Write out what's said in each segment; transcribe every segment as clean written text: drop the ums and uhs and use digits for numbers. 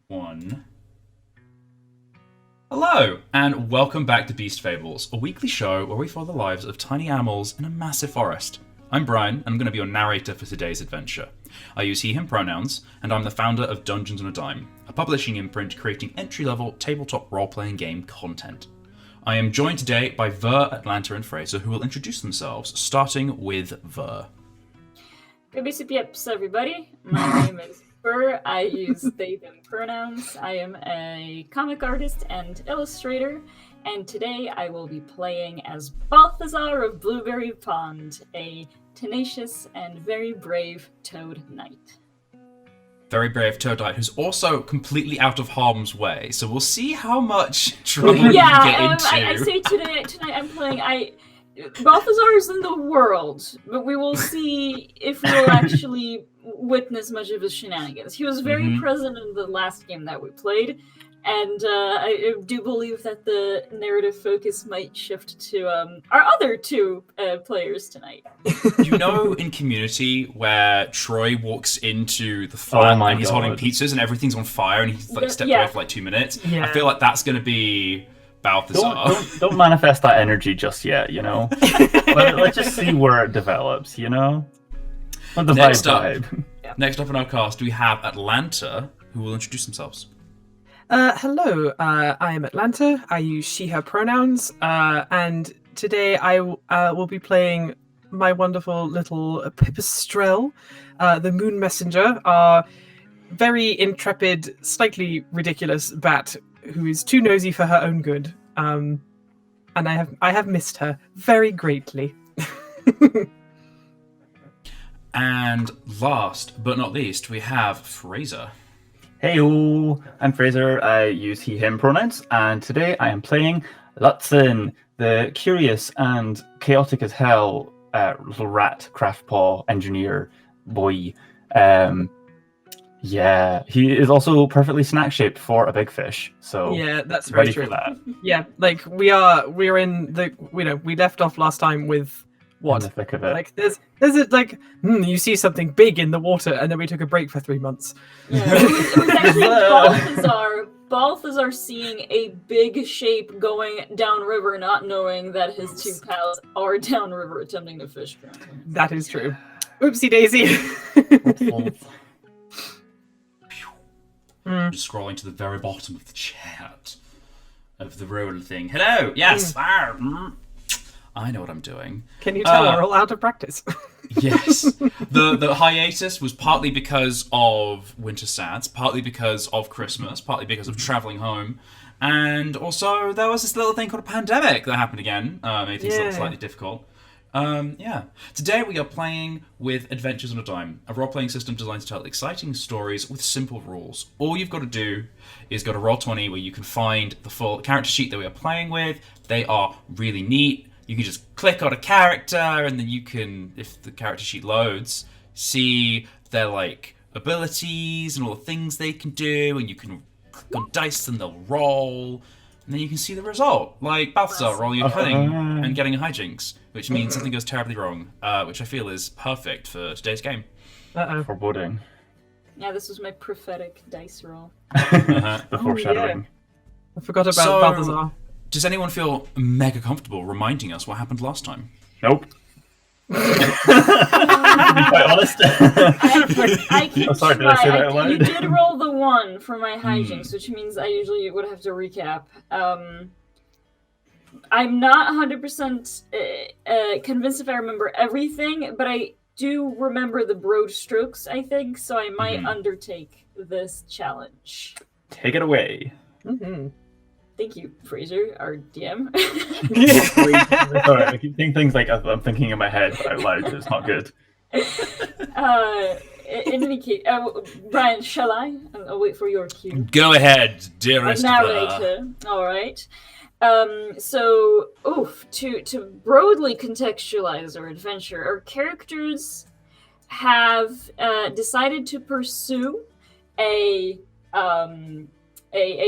One. Hello, and welcome back to Beast Fables, a weekly show where we follow the lives of tiny animals in a massive forest. I'm Brian, and I'm going to be your narrator for today's adventure. I use he/him pronouns, and I'm the founder of Dungeons on a Dime, a publishing imprint creating entry-level tabletop role-playing game content. I am joined today by Ver, Atlanta, and Fraser, who will introduce themselves, starting with Ver. Yips, everybody. My name is Ver. I use they, them pronouns. I am a comic artist and illustrator, and today I will be playing as Balthazar of Blueberry Pond, a tenacious and very brave toad knight. Very brave toad knight who's also completely out of harm's way, so we'll see how much trouble we can get into. I say tonight I'm playing. Balthazar is in the world, but we will see if we'll actually witness much of his shenanigans. He was very present in the last game that we played, and I do believe that the narrative focus might shift to our other two players tonight. You know, in Community, where Troy walks into the flat and he's holding pizzas and everything's on fire and he's like stepped away for like 2 minutes? Yeah. I feel like that's going to be Balthazar. Don't manifest that energy just yet, you know? Let's just see where it develops, you know? Next up in our cast, we have Atlanta, who will introduce themselves. Hello, I am Atlanta. I use she/her pronouns, and today I will be playing my wonderful little Pipistrelle, the Moon Messenger, our very intrepid, slightly ridiculous bat who is too nosy for her own good. And I have missed her very greatly. And last but not least, we have Fraser. Heyo, I'm Fraser. I use he/him pronouns, and today I am playing Lutzen, the curious and chaotic as hell little rat craft paw engineer boy. Yeah, he is also perfectly snack shaped for a big fish. So yeah, that's very true. For that. Yeah, like we're in the we left off last time with what? In the thick of it. Like there's it like you see something big in the water, and then we took a break for 3 months. Yeah, it was actually Balthazar seeing a big shape going downriver, not knowing that his two pals are downriver attempting to fish. That is true. Oopsie daisy. Just scrolling to the very bottom of the chat of the roll thing. Hello, yes, I know what I'm doing. Can you tell we're all out of practice? Yes. The hiatus was partly because of Winter Sads, partly because of Christmas, partly because of travelling home, and also there was this little thing called a pandemic that happened again, made things look slightly difficult. Today we are playing with Adventures on a Dime, a role-playing system designed to tell exciting stories with simple rules. All you've got to do is go to Roll20, where you can find the full character sheet that we are playing with. They are really neat. You can just click on a character, and then you can, if the character sheet loads, see their like abilities and all the things they can do, and you can click on dice and they'll roll. And then you can see the result, like Balthazar rolling a cunning and getting a hijinks, which means something goes terribly wrong, which I feel is perfect for today's game. Foreboding. Yeah, this was my prophetic dice roll. The foreshadowing. I forgot about Balthazar. Does anyone feel mega comfortable reminding us what happened last time? Nope. To be quite honest. I can sorry, did I say that aloud? You did roll the 1 for my hijinks, which means I usually would have to recap. I'm not 100% convinced if I remember everything, but I do remember the broad strokes, I think, so I might undertake this challenge. Take it away. Thank you, Fraser, our DM. Sorry, I keep saying things like I'm thinking in my head, but out loud, it's not good. In any case, Brian, shall I? I'll wait for your cue. Go ahead, dearest narrator. All right. To broadly contextualize our adventure, our characters have decided to pursue a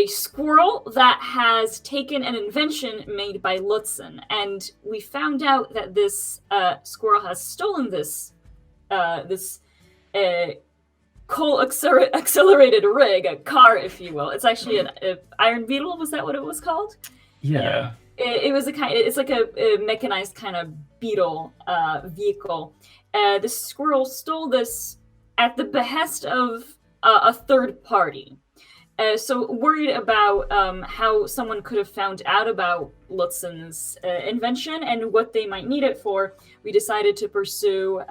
squirrel that has taken an invention made by Lutzen, and we found out that this squirrel has stolen this coal accelerated rig, a car, if you will. It's actually an iron beetle. Was that what it was called? Yeah. It was it's like a mechanized kind of beetle vehicle. The squirrel stole this at the behest of a third party. So worried about how someone could have found out about Lutzen's invention and what they might need it for, we decided to pursue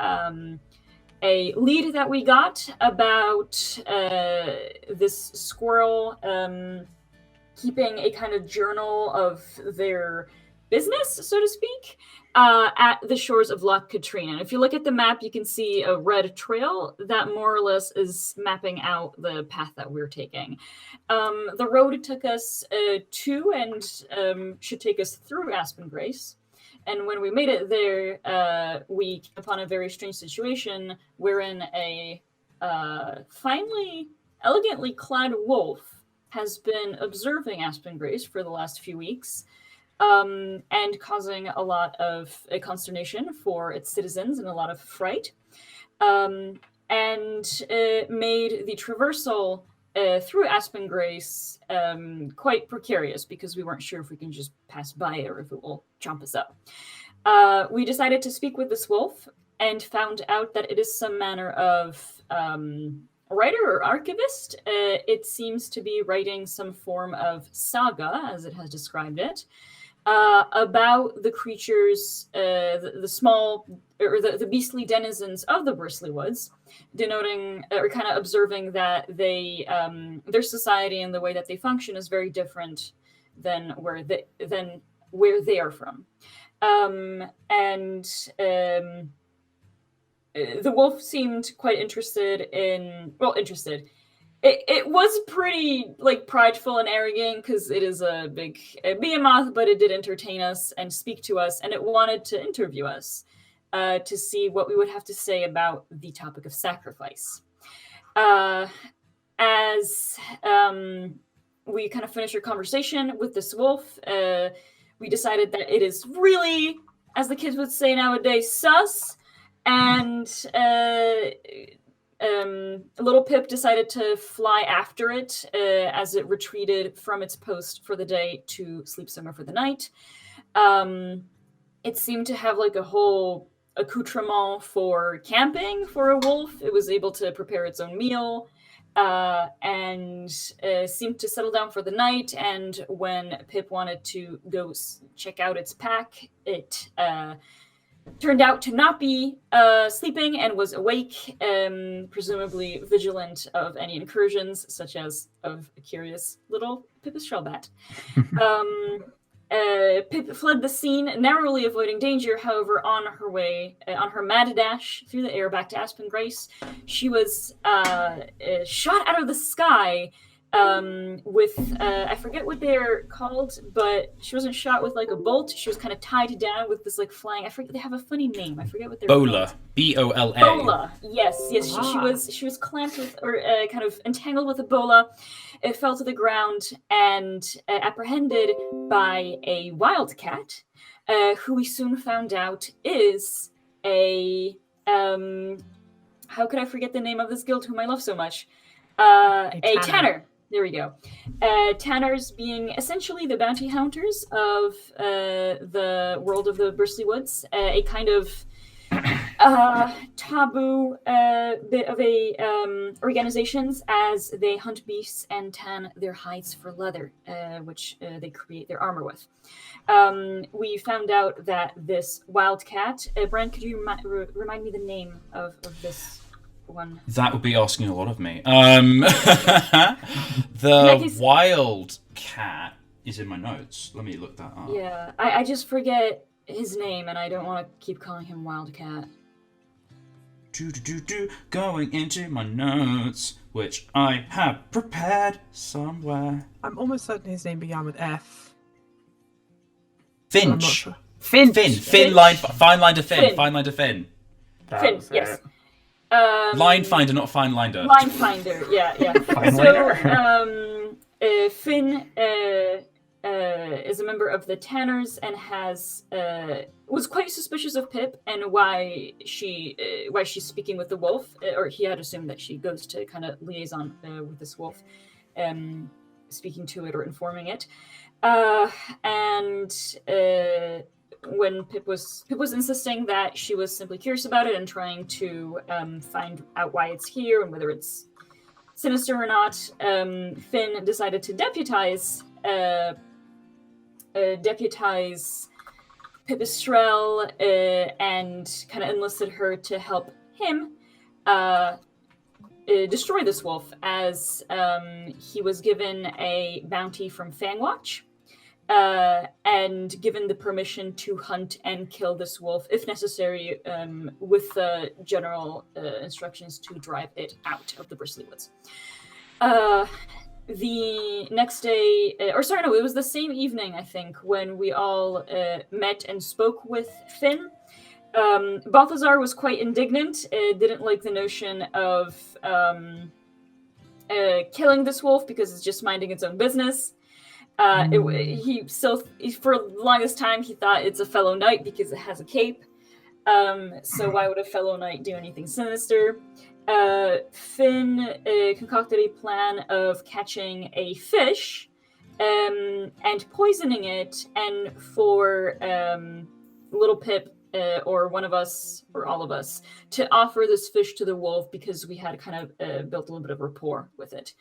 a lead that we got about this squirrel keeping a kind of journal of their business, so to speak, at the shores of Loch Katrina. And if you look at the map, you can see a red trail that more or less is mapping out the path that we're taking. The road took us to and should take us through Aspen Grace. And when we made it there, we came upon a very strange situation wherein a finely, elegantly clad wolf has been observing Aspen Grace for the last few weeks, and causing a lot of consternation for its citizens and a lot of fright, and made the traversal through Aspen Grace quite precarious because we weren't sure if we can just pass by it or if it will chomp us up. We decided to speak with this wolf and found out that it is some manner of writer or archivist. It seems to be writing some form of saga, as it has described it, about the creatures, the small or the beastly denizens of the Bristly Woods, denoting or kind of observing that they their society and the way that they function is very different than where they are from, the wolf seemed quite interested. It was pretty prideful and arrogant because it is a big behemoth, but it did entertain us and speak to us, and it wanted to interview us to see what we would have to say about the topic of sacrifice. As we kind of finished our conversation with this wolf, we decided that it is really, as the kids would say nowadays, sus. And little Pip decided to fly after it as it retreated from its post for the day to sleep somewhere for the night. It seemed to have a whole accoutrement for camping for a wolf. It was able to prepare its own meal and seemed to settle down for the night. And when Pip wanted to go check out its pack, it turned out to not be sleeping and was awake, presumably vigilant of any incursions, such as of a curious little Pipistrelle bat. Pip fled the scene, narrowly avoiding danger. However, on her mad dash through the air back to Aspen Grace, she was shot out of the sky with I forget what they're called, but she wasn't shot with a bolt. She was kind of tied down with this flying. I forget, they have a funny name. I forget what they're Bola. called. Bola. Bola. Yes. She was clamped with, or kind of entangled with a bola. It fell to the ground and apprehended by a wildcat, who we soon found out is a how could I forget the name of this guild whom I love so much? A tanner. There we go. Tanners being essentially the bounty hunters of the world of the Bristly Woods, a kind of taboo bit of a organizations, as they hunt beasts and tan their hides for leather, which they create their armor with. We found out that this wildcat, Brand, could you remind me the name of this one? That would be asking a lot of me. The wild cat is in my notes. Let me look that up. Yeah, I just forget his name, and I don't want to keep calling him Wildcat. Going into my notes, which I have prepared somewhere. I'm almost certain his name began with F. Finch. I'm not sure. Finch. Fine line to Finn. Fine line to Finn. Finn, yes. Line finder, not fine linder. Line finder, yeah. Fine So, Finn is a member of the Tanners and was quite suspicious of Pip and why she's speaking with the wolf, or he had assumed that she goes to kind of liaison with this wolf, speaking to it or informing it, and when Pip was insisting that she was simply curious about it and trying to find out why it's here and whether it's sinister or not, Finn decided to deputize Pipistrelle and kind of enlisted her to help him destroy this wolf, as he was given a bounty from Fangwatch and given the permission to hunt and kill this wolf if necessary, with the general instructions to drive it out of the Bristly Woods. The next day, it was the same evening, I think, when we all met and spoke with Finn. Balthazar was quite indignant, didn't like the notion of killing this wolf because it's just minding its own business. He still, for the longest time, he thought it's a fellow knight because it has a cape. So why would a fellow knight do anything sinister? Finn concocted a plan of catching a fish and poisoning it, and for little Pip or one of us or all of us to offer this fish to the wolf because we had kind of built a little bit of rapport with it.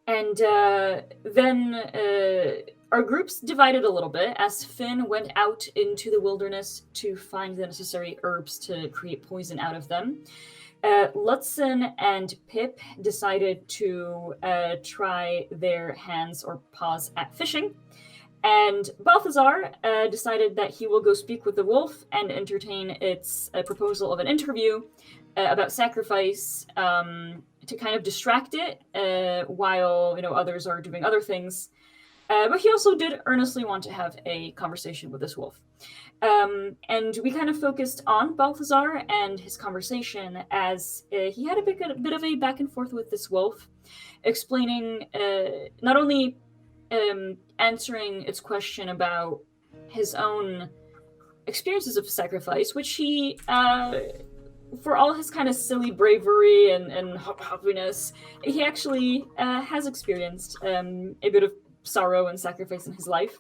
And then our groups divided a little bit as Finn went out into the wilderness to find the necessary herbs to create poison out of them. Lutzen and Pip decided to try their hands or paws at fishing. And Balthazar decided that he will go speak with the wolf and entertain its proposal of an interview about sacrifice, to kind of distract it while others are doing other things. But he also did earnestly want to have a conversation with this wolf. And we kind of focused on Balthazar and his conversation as he had a bit of a back and forth with this wolf, explaining, not only answering its question about his own experiences of sacrifice, which he, for all his kind of silly bravery and happiness, he actually has experienced a bit of sorrow and sacrifice in his life,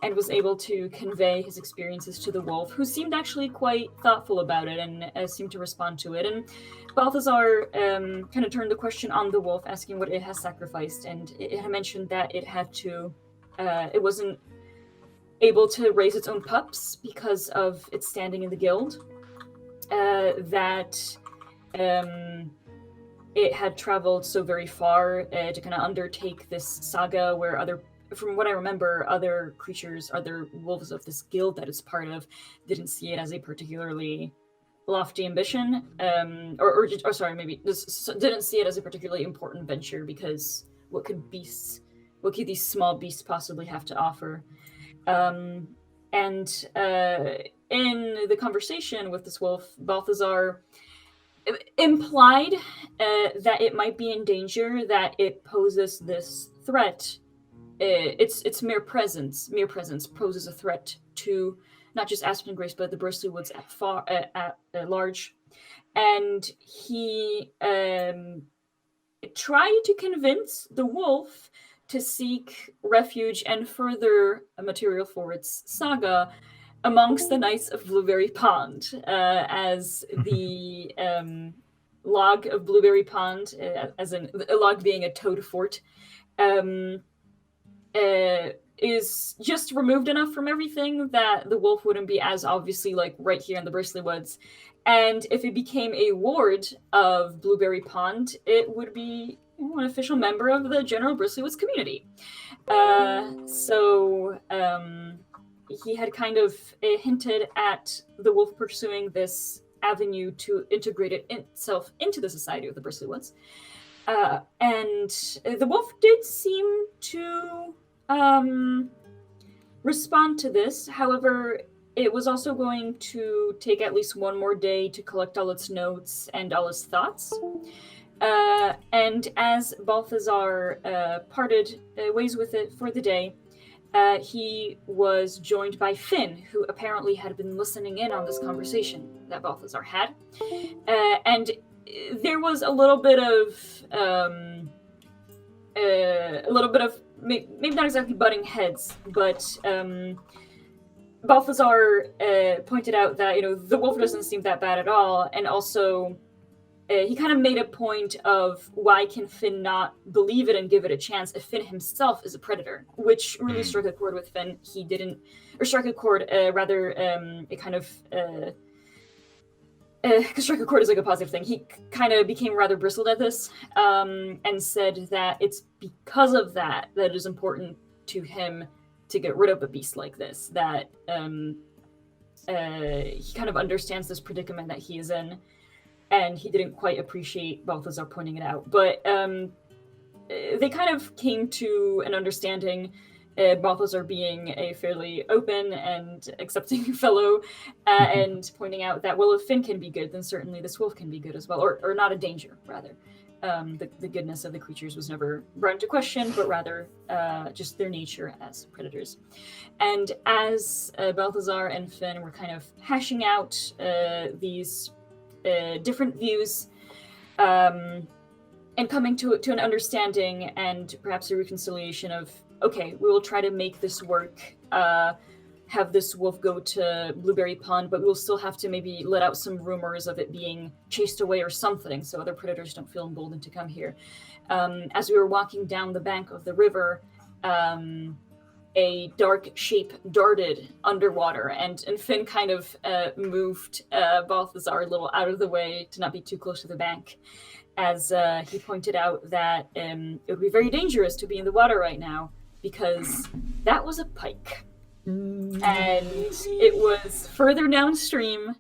and was able to convey his experiences to the wolf, who seemed actually quite thoughtful about it and seemed to respond to it. And Balthazar kind of turned the question on the wolf, asking what it has sacrificed, and it had mentioned that it had to, it wasn't able to raise its own pups because of its standing in the guild. That it had traveled so very far to kind of undertake this saga where from what I remember, other creatures, other wolves of this guild that it's part of, didn't see it as a particularly lofty ambition, didn't see it as a particularly important venture, because what could these small beasts possibly have to offer? In the conversation with this wolf, Balthazar implied that it might be in danger, that it poses this threat. Its mere presence poses a threat to not just Aspen Grace, but the Bristly Woods at large. And he tried to convince the wolf to seek refuge and further material for its saga amongst the Knights of Blueberry Pond, as the log of Blueberry Pond, as in a log being a toad fort, is just removed enough from everything that the wolf wouldn't be as obviously right here in the Bristly Woods. And if it became a ward of Blueberry Pond, it would be an official member of the general Bristly Woods community. So he had kind of hinted at the wolf pursuing this avenue to integrate itself into the society of the Bristly Woods. And the wolf did seem to respond to this. However, it was also going to take at least one more day to collect all its notes and all its thoughts. And as Balthazar parted ways with it for the day, he was joined by Finn, who apparently had been listening in on this conversation that Balthazar had. And there was a little bit of maybe not exactly butting heads, but Balthazar pointed out that the wolf doesn't seem that bad at all, and also he kind of made a point of why can Finn not believe it and give it a chance if Finn himself is a predator, which really struck a chord with Finn. He didn't, or struck a chord, rather, it kind of, because struck a chord is like a positive thing. He kind of became rather bristled at this, and said that it's because of that it is important to him to get rid of a beast like this, that he kind of understands this predicament that he is in. And he didn't quite appreciate Balthazar pointing it out. But they kind of came to an understanding, Balthazar being a fairly open and accepting fellow, and pointing out that, well, if Finn can be good, then certainly this wolf can be good as well. Or not a danger, rather. The goodness of the creatures was never brought into question, but rather just their nature as predators. And as Balthazar and Finn were kind of hashing out these different views, and coming to an understanding and perhaps a reconciliation of, okay, we will try to make this work, have this wolf go to Blueberry Pond, but we'll still have to maybe let out some rumors of it being chased away or something, so other predators don't feel emboldened to come here. As we were walking down the bank of the river, a dark shape darted underwater, and Finn kind of moved Balthazar a little out of the way to not be too close to the bank, as he pointed out that it would be very dangerous to be in the water right now, because that was a pike. And it was further downstream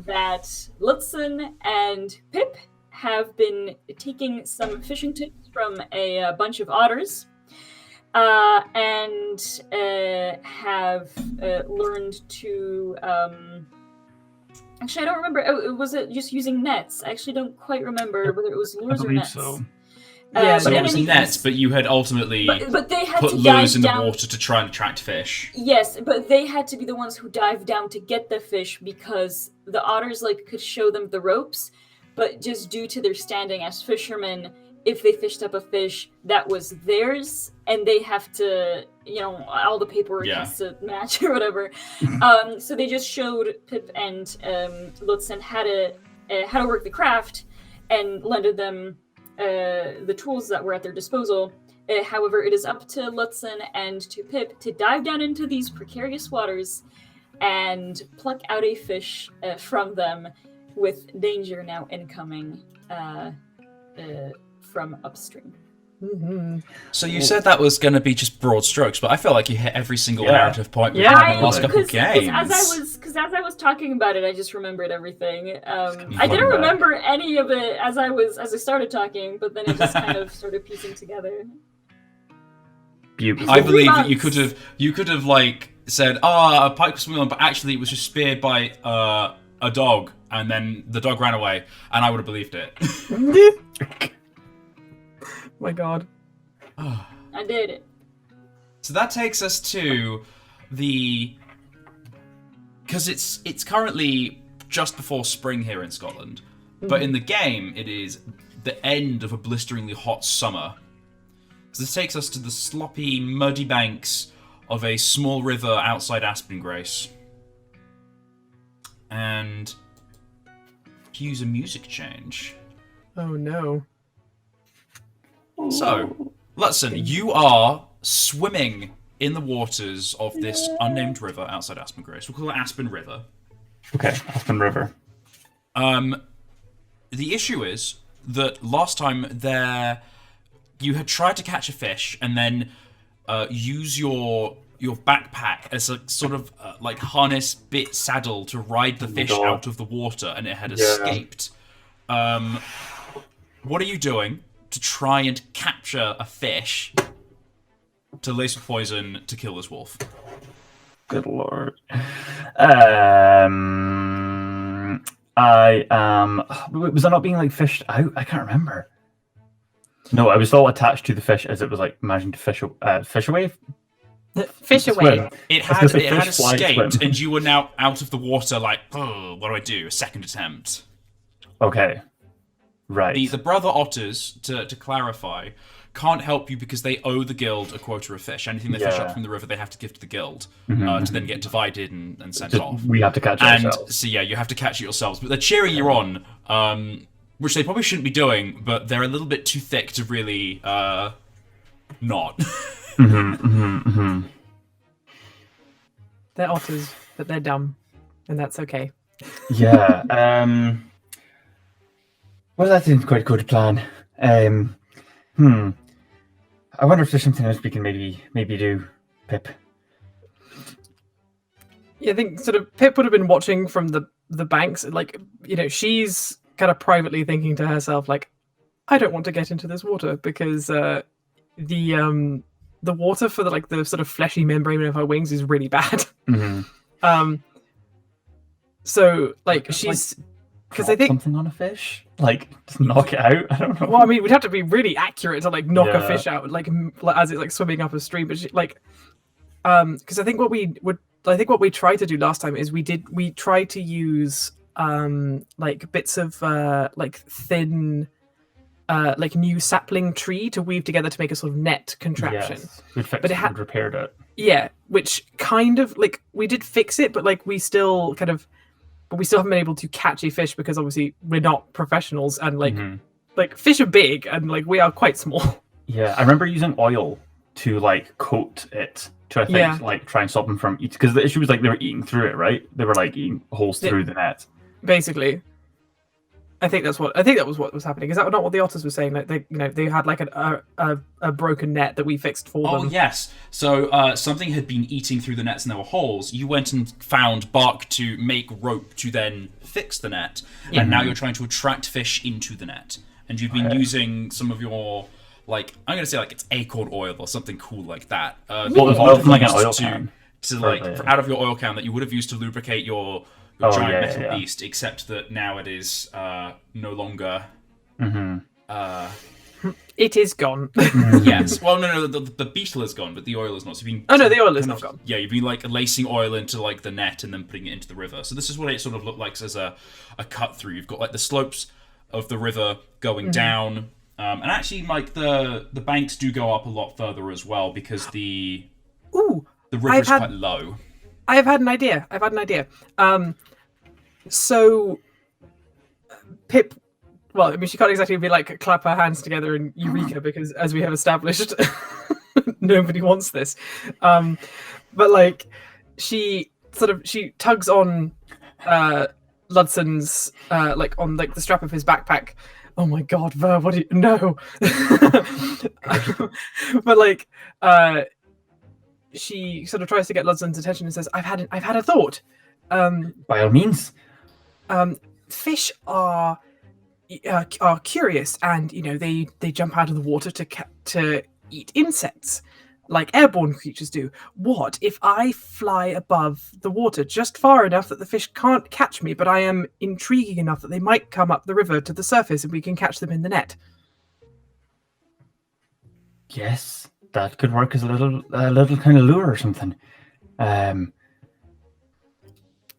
that Lutzen and Pip have been taking some fishing tips from a bunch of otters, and have learned to... Actually, I don't remember. Oh, was it just using nets? I actually don't quite remember whether it was lures or nets. So. Yeah, So it was nets, but you had ultimately but they had put to lures dive in the down. water to try and attract fish. Yes, but they had to be the ones who dived down to get the fish, because the otters could show them the ropes, but just due to their standing as fishermen, if they fished up a fish, that was theirs, and they have to, all the paperwork has to match or whatever. So they just showed Pip and Lutzen how to work the craft, and lended them the tools that were at their disposal. However, it is up to Lutzen and to Pip to dive down into these precarious waters and pluck out a fish from them, with danger now incoming from upstream. Mm-hmm. So you said that was going to be just broad strokes, but I feel like you hit every single narrative point we've Yeah, had in the last couple of games. Because as I was talking about it, I just remembered everything. I didn't remember any of it as I started talking, but then it just kind of started piecing together. Beautiful. I believe that you could have said, a pike was swimming on, but actually it was just speared by a dog, and then the dog ran away, and I would have believed it. My God. I did it. So that takes us to because it's currently just before spring here in Scotland, but in the game it is the end of a blisteringly hot summer. So this takes us to the sloppy, muddy banks of a small river outside Aspengrace. And use a music change. Oh no. So, Lutzen, you are swimming in the waters of this unnamed river outside Aspengrace. We'll call it Aspen River. Okay, Aspen River. The issue is that last time you had tried to catch a fish and then use your backpack as a sort of harness bit saddle to ride the fish out of the water, and it had escaped. What are you doing to try and capture a fish to lace with poison to kill this wolf? Good lord. I was I not being fished out? I can't remember. No, I was all attached to the fish as it was like managing to fish away. Fish away. Swim. It I was had gonna say fish, fly, escaped, swim. and you were now out of the water. Like, oh, what do I do? A second attempt. Okay. Right. The brother otters, to clarify, can't help you because they owe the guild a quota of fish. Anything they fish up from the river, they have to give to the guild to then get divided and sent off. We have to catch it ourselves. So yeah, you have to catch it yourselves. But they're cheering you on, which they probably shouldn't be doing, but they're a little bit too thick to really not. They're otters, but they're dumb, and that's okay. Yeah. Well, that seems quite a good plan. I wonder if there's something else we can maybe do, Pip. Yeah, I think sort of Pip would have been watching from the banks, like, you know, she's kind of privately thinking to herself, like, I don't want to get into this water because the water for the sort of fleshy membrane of her wings is really bad. So like she's because I think something on a fish, like just knock it out. I don't know. Well, I mean, we'd have to be really accurate to like knock a fish out, like as it's like swimming up a stream. But she, like, because I think what we tried to do last time is we tried to use like bits of like thin like new sapling tree to weave together to make a sort of net contraption. Yes, we'd fixed but it, we'd repaired it. Yeah, which kind of like we did fix it, but like we still haven't been able to catch a fish because obviously we're not professionals and like fish are big and like we are quite small. Yeah, I remember using oil to like coat it to I think like try and stop them from eating, because the issue was like they were eating through it, right? They were like eating holes through the net. Basically. I think that was what was happening. Is that not what the otters were saying? Like they had like a broken net that we fixed for them. Oh yes. So something had been eating through the nets and there were holes. You went and found bark to make rope to then fix the net, and now you're trying to attract fish into the net. And you've been using some of your, like, I'm gonna say like it's acorn oil or something cool like that. Oil from like an oil can. Out of your oil can that you would have used to lubricate your giant metal beast, except that now it is no longer. It is gone. Yes. Well, no, the beetle is gone, but the oil is not. So you've been. Oh no, the oil is not gone. Yeah, you've been like lacing oil into like the net and then putting it into the river. So this is what it sort of looked like as a cut through. You've got like the slopes of the river going down, and actually like the banks do go up a lot further as well because the river is quite low. I've had an idea. So Pip, well, I mean, she can't exactly be like clap her hands together and eureka because, as we have established, nobody wants this. But like, she tugs on Ludzen's like on like the strap of his backpack. Oh my God, Ver, what do you no? But like, she sort of tries to get Ludzen's attention and says, "I've had a thought. By all means. Fish are curious, and you know they jump out of the water to eat insects, like airborne creatures do. What if I fly above the water just far enough that the fish can't catch me, but I am intriguing enough that they might come up the river to the surface, and we can catch them in the net?" Yes, that could work as a little kind of lure or something.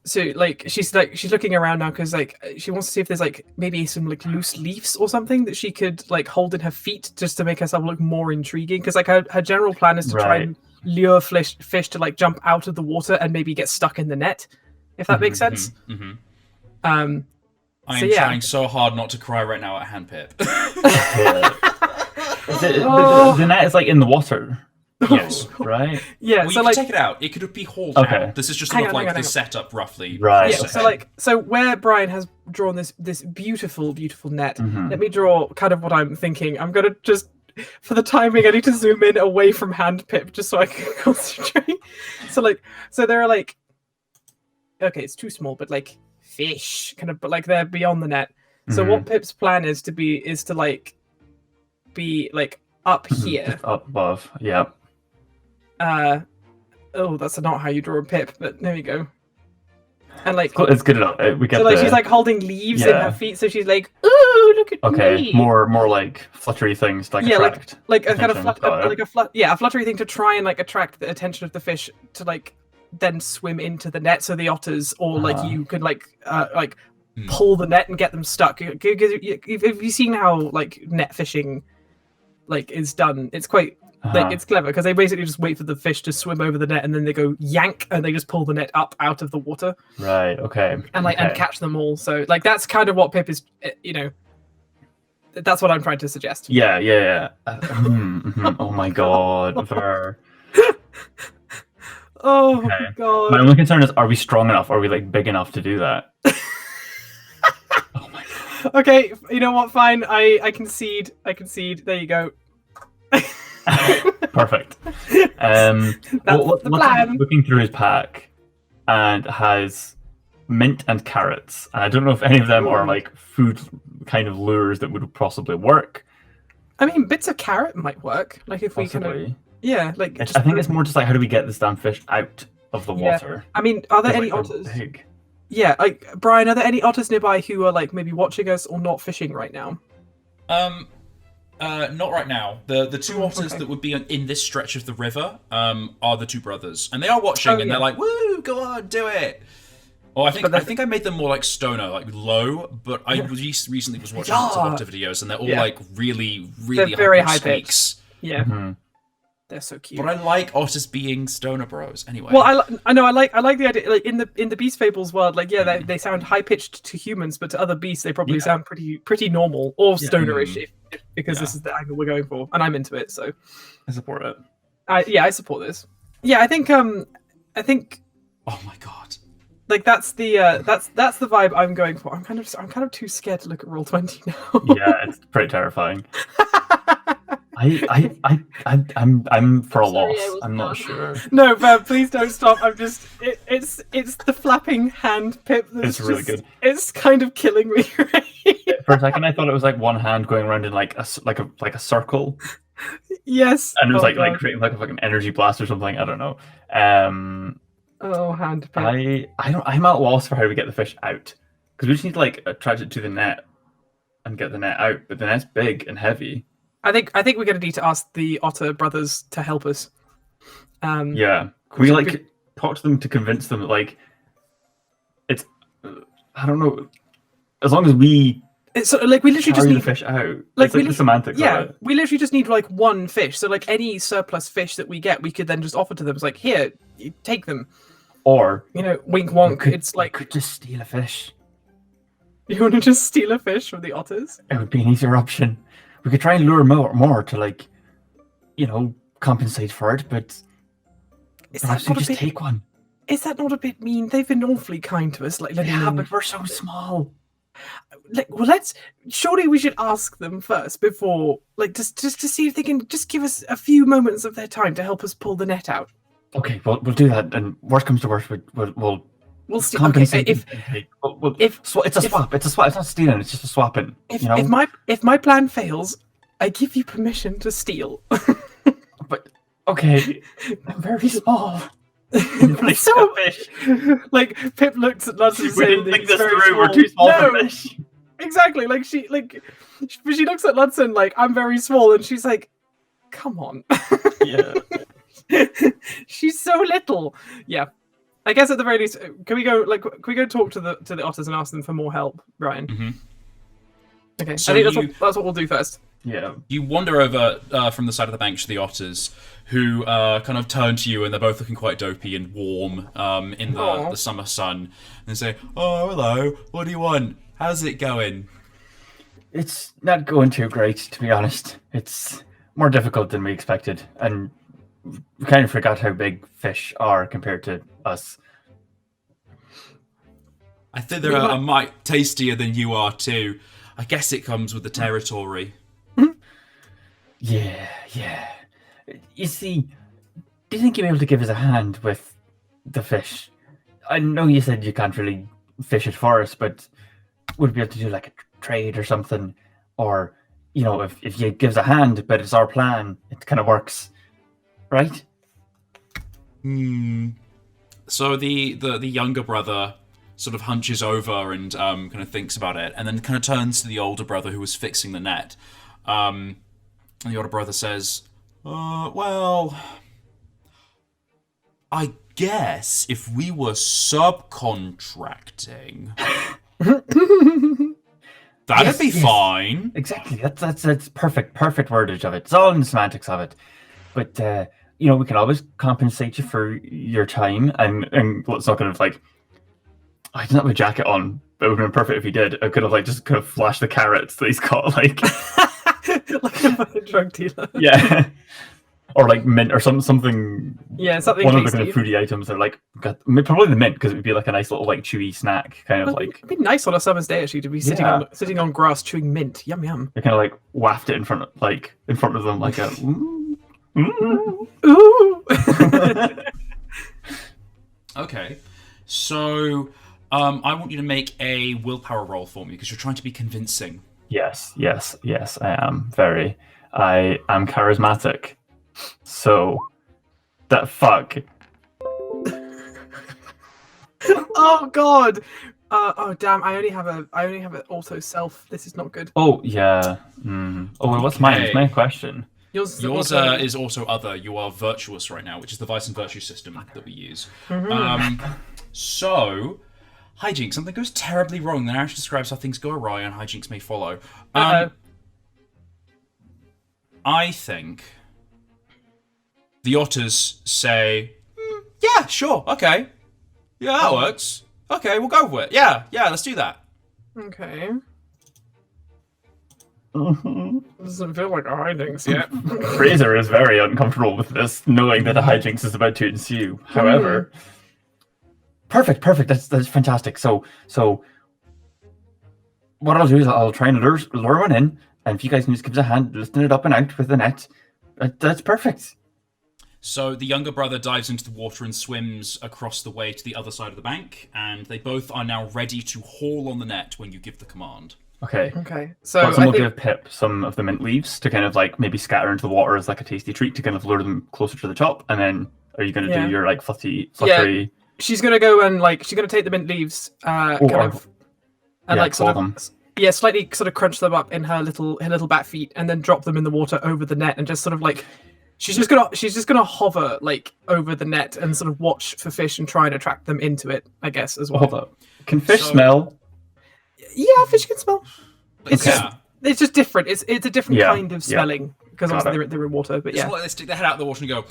So like she's looking around now because like she wants to see if there's like maybe some like loose leaves or something that she could like hold in her feet just to make herself look more intriguing, because like her general plan is to try and lure fish to like jump out of the water and maybe get stuck in the net, if that makes sense. I am trying so hard not to cry right now at hand, Pip. The net is like in the water. Yes. Right? Yeah, well, so you like can take it out. It could be hauled out. This is just sort of like the setup roughly. Right. Yeah, so where Brian has drawn this beautiful, beautiful net, let me draw kind of what I'm thinking. I'm gonna just, for the timing, I need to zoom in away from hand Pip just so I can concentrate. So there are like, okay, it's too small, but like fish kind of, but like they're beyond the net. So what Pip's plan is to be like up here. Up above, yeah. That's not how you draw a Pip, but there you go. And like it's good enough. We get so like she's like holding leaves in her feet, so she's like, "Ooh, look at Okay, me. more like fluttery things to, like, Yeah, attract. like a kind of attention. Got it. a fluttery thing to try and like attract the attention of the fish to like then swim into the net, so the otters or like Uh-huh. you could like pull the net and get them stuck. Have you seen how like net fishing like is done? It's quite like it's clever because they basically just wait for the fish to swim over the net and then they go yank and they just pull the net up out of the water Right. Okay. and like and catch them all. So like that's kind of what Pip is, that's what I'm trying to suggest. Yeah. Oh my god. Ver. Oh Okay. god. My only concern is, are we strong enough? Are we like big enough to do that? Oh my god. Okay, you know what? Fine. I concede. There you go. Perfect. That's the plan. Looking through his pack, and has mint and carrots, and I don't know if any of them are like food kind of lures that would possibly work. I mean, bits of carrot might work. Like if we kind of, Possibly. yeah, like. I think it's more just like, how do we get this damn fish out of the Yeah. water? I mean, are there They're, any like, they're otters? big. Yeah, like Brian, are there any otters nearby who are like maybe watching us or not fishing right now? Not right now. The two otters okay. that would be in this stretch of the river are the two brothers, and they are watching, and yeah. they're like, "Woo, go on, do it." Or I think I made them more like stoner, like low. But I recently was watching lots of Otter videos, and they're all like really They're very high pitched pitched. squeaks. Yeah, Mhm. they're so cute. But I like otters being stoner bros. Anyway. Well, I know I like the idea. Like in the Beast Fables world, like yeah, they sound high pitched to humans, but to other beasts they probably sound pretty normal or stonerish, because this is the angle we're going for, and I'm into it. So I support it. I support this. Yeah, I think Oh my god. like that's the vibe I'm going for. I'm kind of too scared to look at Roll20 now. Yeah, it's pretty terrifying. I'm for a Sorry, loss. I was I'm not not. sure. No, Bev, please don't stop. I'm just it's the flapping hand Pip. It's really good. It's kind of killing me. Right? For a second, I thought it was like one hand going around in like a circle, Yes. and it was like God. creating like a fucking energy blast or something. I don't know. Oh, hand Pip. I'm at a loss for how we get the fish out, because we just need to like attach it to the net and get the net out. But the net's big and heavy. I think we're going to need to ask the Otter brothers to help us. Yeah, can we like talk to them to convince them that like it's I don't know, as long as we It's like we literally just carry need the fish out. like It's like the semantics yeah, of it. we literally just need like one fish. So like any surplus fish that we get, we could then just offer to them. It's like, here, you take them. Or Wink wonk. It's like, could just steal a fish. you want to just steal a fish from the otters? It would be an easier option. We could try and lure more to like, compensate for it, but Is perhaps that we not a just bit? take one. Is that not a bit mean? They've been awfully kind to us. Like, letting Yeah, them, but we're so small. like, well, surely we should ask them first before, like, just to see if they can just give us a few moments of their time to help us pull the net out. Okay, we'll do that. And worst comes to worst, we'll see. compensate. Okay, it's a swap. It's a swap. It's not stealing. It's just a swapping. if my plan fails, I give you permission to steal. But okay, I'm very small. So, like, Pip looks at Lutzen We saying didn't that think he's this very through. We're too small No, for fish. exactly. Like she looks at Lutzen like, I'm very small, and she's like, come on. Yeah. She's so little. Yeah. I guess at the very least, can we go talk to the otters and ask them for more help, Brian? Mhm. Okay. So I think that's what we'll do first. Yeah. You wander over from the side of the bank to the otters, who kind of turn to you, and they're both looking quite dopey and warm in the summer sun. And they say, "Oh, hello. What do you want? How's it going?" It's not going too great, to be honest. It's more difficult than we expected, and we kind of forgot how big fish are compared to us. I think they're a mite tastier than you are too. I guess it comes with the territory. Yeah. You see, do you think you'd be able to give us a hand with the fish? I know you said you can't really fish it for us, but would we be able to do like a trade or something? Or, if you give us a hand, but it's our plan, it kind of works, right? So the younger brother sort of hunches over and kind of thinks about it, and then kind of turns to the older brother who was fixing the net. And the older brother says, well, I guess if we were subcontracting, that'd be fine. Exactly. That's perfect wordage of it. It's all in the semantics of it. But we can always compensate you for your time. And let's not kind of like, I didn't have a jacket on, but it would have been perfect if he did. I could have just kind of flashed the carrots that he's got, like like a fucking drug dealer. Yeah. Or like mint or something. Yeah, something. One of the kind of foodie items are like probably the mint, because it would be like a nice little like chewy snack, kind of like. It'd be nice on a summer's day actually to be sitting on grass chewing mint. Yum yum. They kind of like waft it in front of them like a. Ooh. Ooh. Okay, so I want you to make a willpower roll for me because you're trying to be convincing. Yes, I am very. I am charismatic. So, that fuck. Oh god. Oh damn! I only have an auto self. This is not good. Oh yeah. Oh, well, what's mine? It's my question. Yours is also other. You are virtuous right now, which is the vice and virtue system that we use. So, hijinks. Something goes terribly wrong. The narrative describes how things go awry and hijinks may follow. I think the otters say, yeah, sure, okay. Yeah, that works. Okay, we'll go for it. Yeah, let's do that. Okay. Doesn't feel like a hijinks yet. Fraser is very uncomfortable with this, knowing that a hijinks is about to ensue. However, perfect. That's fantastic. So what I'll do is I'll try and lure one in, and if you guys can just give us a hand lifting it up and out with the net, that's perfect. So the younger brother dives into the water and swims across the way to the other side of the bank, and they both are now ready to haul on the net when you give the command. Okay. So we'll give Pip some of the mint leaves to kind of like maybe scatter into the water as like a tasty treat to kind of lure them closer to the top, and then are you going to do your like fluttery? Yeah. She's going to go and she's going to take the mint leaves, slightly sort of crunch them up in her little bat feet, and then drop them in the water over the net, and just sort of like. She's just gonna hover over the net and sort of watch for fish and try and attract them into it, I guess, as well. Hold up. Can fish smell? Yeah, fish can smell. It's just different. It's a different kind of smelling because obviously they're in water. But it's not like they stick their head out of the water and go.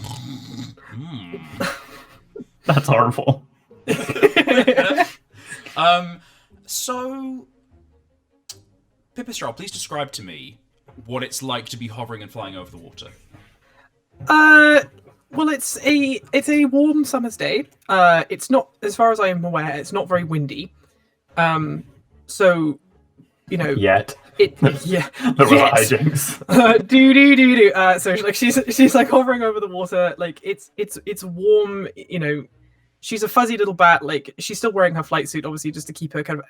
That's horrible. So, Pipistrelle, please describe to me what it's like to be hovering and flying over the water. Well, it's a warm summer's day. It's not, as far as I am aware, it's not very windy. So, yet. There were hijinks. So she's like hovering over the water. Like it's warm. She's a fuzzy little bat. Like she's still wearing her flight suit, obviously, just to keep her kind of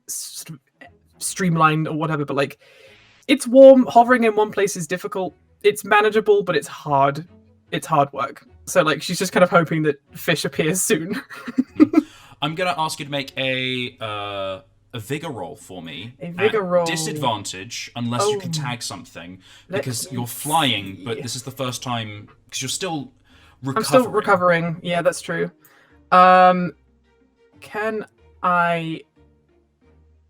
sort of streamlined or whatever. But like, it's warm. Hovering in one place is difficult. It's manageable, but it's hard. It's hard work. So like, she's just kind of hoping that fish appears soon. I'm gonna ask you to make a vigor roll for me. A vigor roll. Disadvantage, unless you can tag something, because you're flying. But this is the first time because you're still recovering. I'm still recovering. Yeah, that's true. Can I?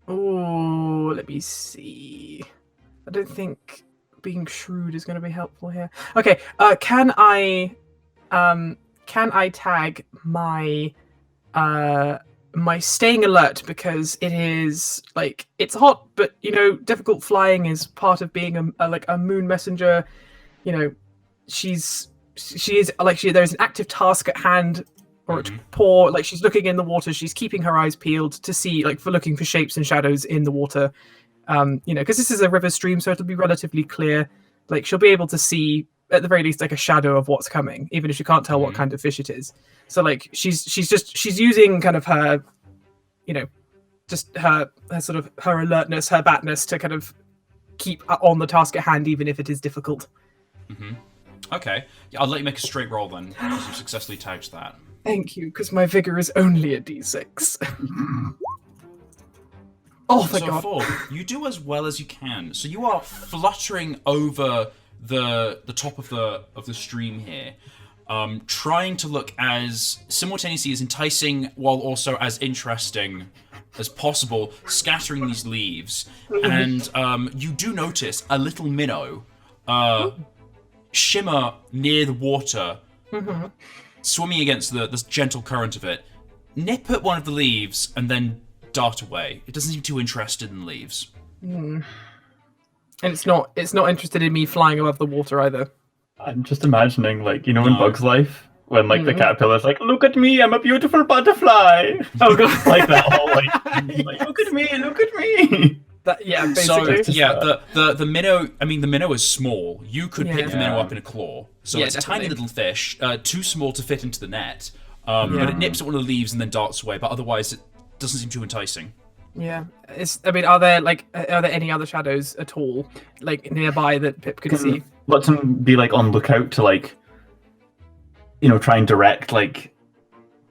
Oh, let me see. I don't think being shrewd is going to be helpful here. Okay. Can I tag my my staying alert, because it is like, it's hot, but difficult flying is part of being a moon messenger. She is like, there's an active task at hand, or at paw, like she's looking in the water, she's keeping her eyes peeled to see, like, for looking for shapes and shadows in the water. Because this is a river stream, so it'll be relatively clear. Like, she'll be able to see at the very least like a shadow of what's coming, even if she can't tell what kind of fish it is. So like, she's using kind of her, just her sort of her alertness, her batness to kind of keep on the task at hand, even if it is difficult. Okay, I'll let you make a straight roll then, because you successfully tagged that. Thank you, because my vigor is only a d6. Oh, thank So God. 4, you do as well as you can. So you are fluttering over the top of the stream here, trying to look as simultaneously as enticing while also as interesting as possible, scattering these leaves. And you do notice a little minnow shimmer near the water, swimming against the gentle current of it, nip at one of the leaves, and then dart away. It doesn't seem too interested in leaves. And it's not interested in me flying above the water either. I'm just imagining, like, in No. Bug's Life, when like the caterpillar's like, "Look at me, I'm a beautiful butterfly." Oh, God, like that whole like, "Look at me." That, yeah, So basically. yeah, the minnow. I mean, the minnow is small. You could pick the minnow Yeah. up in a claw. So Yeah, it's a definitely. tiny little fish, too small to fit into the net. But it nips at one of the leaves and then darts away. But otherwise, it doesn't seem too enticing. Yeah. Are there any other shadows at all, like, nearby that Pip could see? Can Lutzen be like on lookout to like, try and direct like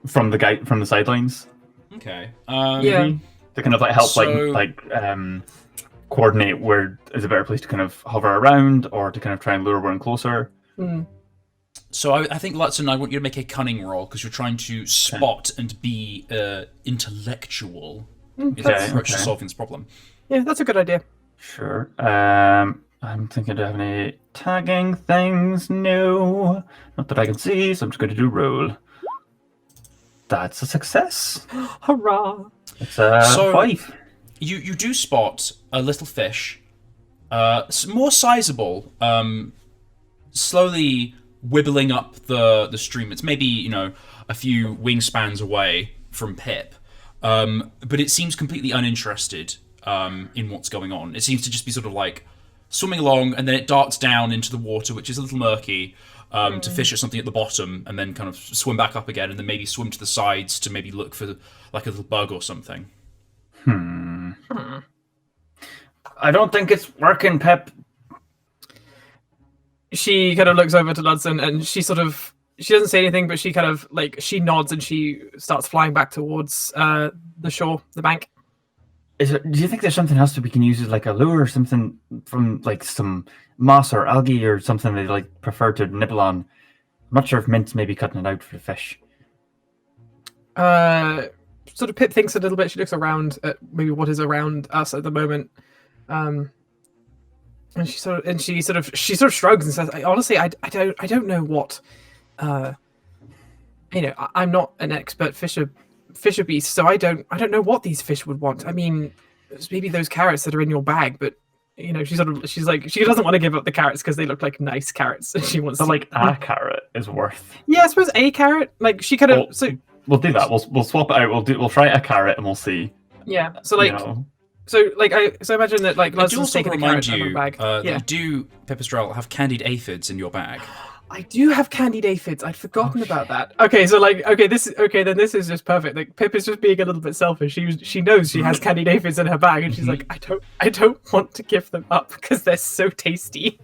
from the sidelines? Okay. Yeah. To kind of like help So- coordinate where is a better place to kind of hover around or to kind of try and lure one closer. So I think Lutzen, I want you to make a cunning roll because you're trying to spot and be intellectual in your approach to okay. solving this problem. Yeah, that's a good idea. Sure. I'm thinking, do I have any tagging things? No. Not that I can see, so I'm just going to do roll. That's a success. Hurrah! It's a So- 5. You do spot a little fish, more sizable, slowly wibbling up the stream. It's maybe a few wingspans away from Pip, but it seems completely uninterested in what's going on. It seems to just be sort of like swimming along, and then it darts down into the water, which is a little murky, to fish at something at the bottom, and then kind of swim back up again, and then maybe swim to the sides to maybe look for like a little bug or something. I don't think it's working, Pep. She kind of looks over to Ludson and she doesn't say anything, but she kind of she nods and she starts flying back towards the shore, the bank. Do you think there's something else that we can use as like a lure or something from like some moss or algae or something they like prefer to nibble on? I'm not sure if Mint's maybe cutting it out for the fish. Sort of Pip thinks a little bit. She looks around at maybe what is around us at the moment, and she sort of shrugs and says, "Honestly, I don't know what, I'm not an expert fisher beast, so I don't know what these fish would want. I mean, it's maybe those carrots that are in your bag, but." She doesn't want to give up the carrots because they look like nice carrots, and she wants So to like a carrot is worth. Yeah, I suppose a carrot. Like she kind of We'll do that. We'll swap it out. We'll try a carrot and we'll see. yeah. So like. you know. So imagine that like I do Ludson's also taking a remind carrot out of her you bag. that Yeah, you do, Pipistrelle, have candied aphids in your bag. I do have candied aphids. I'd forgotten about that. Okay, so this is just perfect. Like Pip is just being a little bit selfish. She knows she has candied aphids in her bag, and she's like, I don't want to give them up because they're so tasty.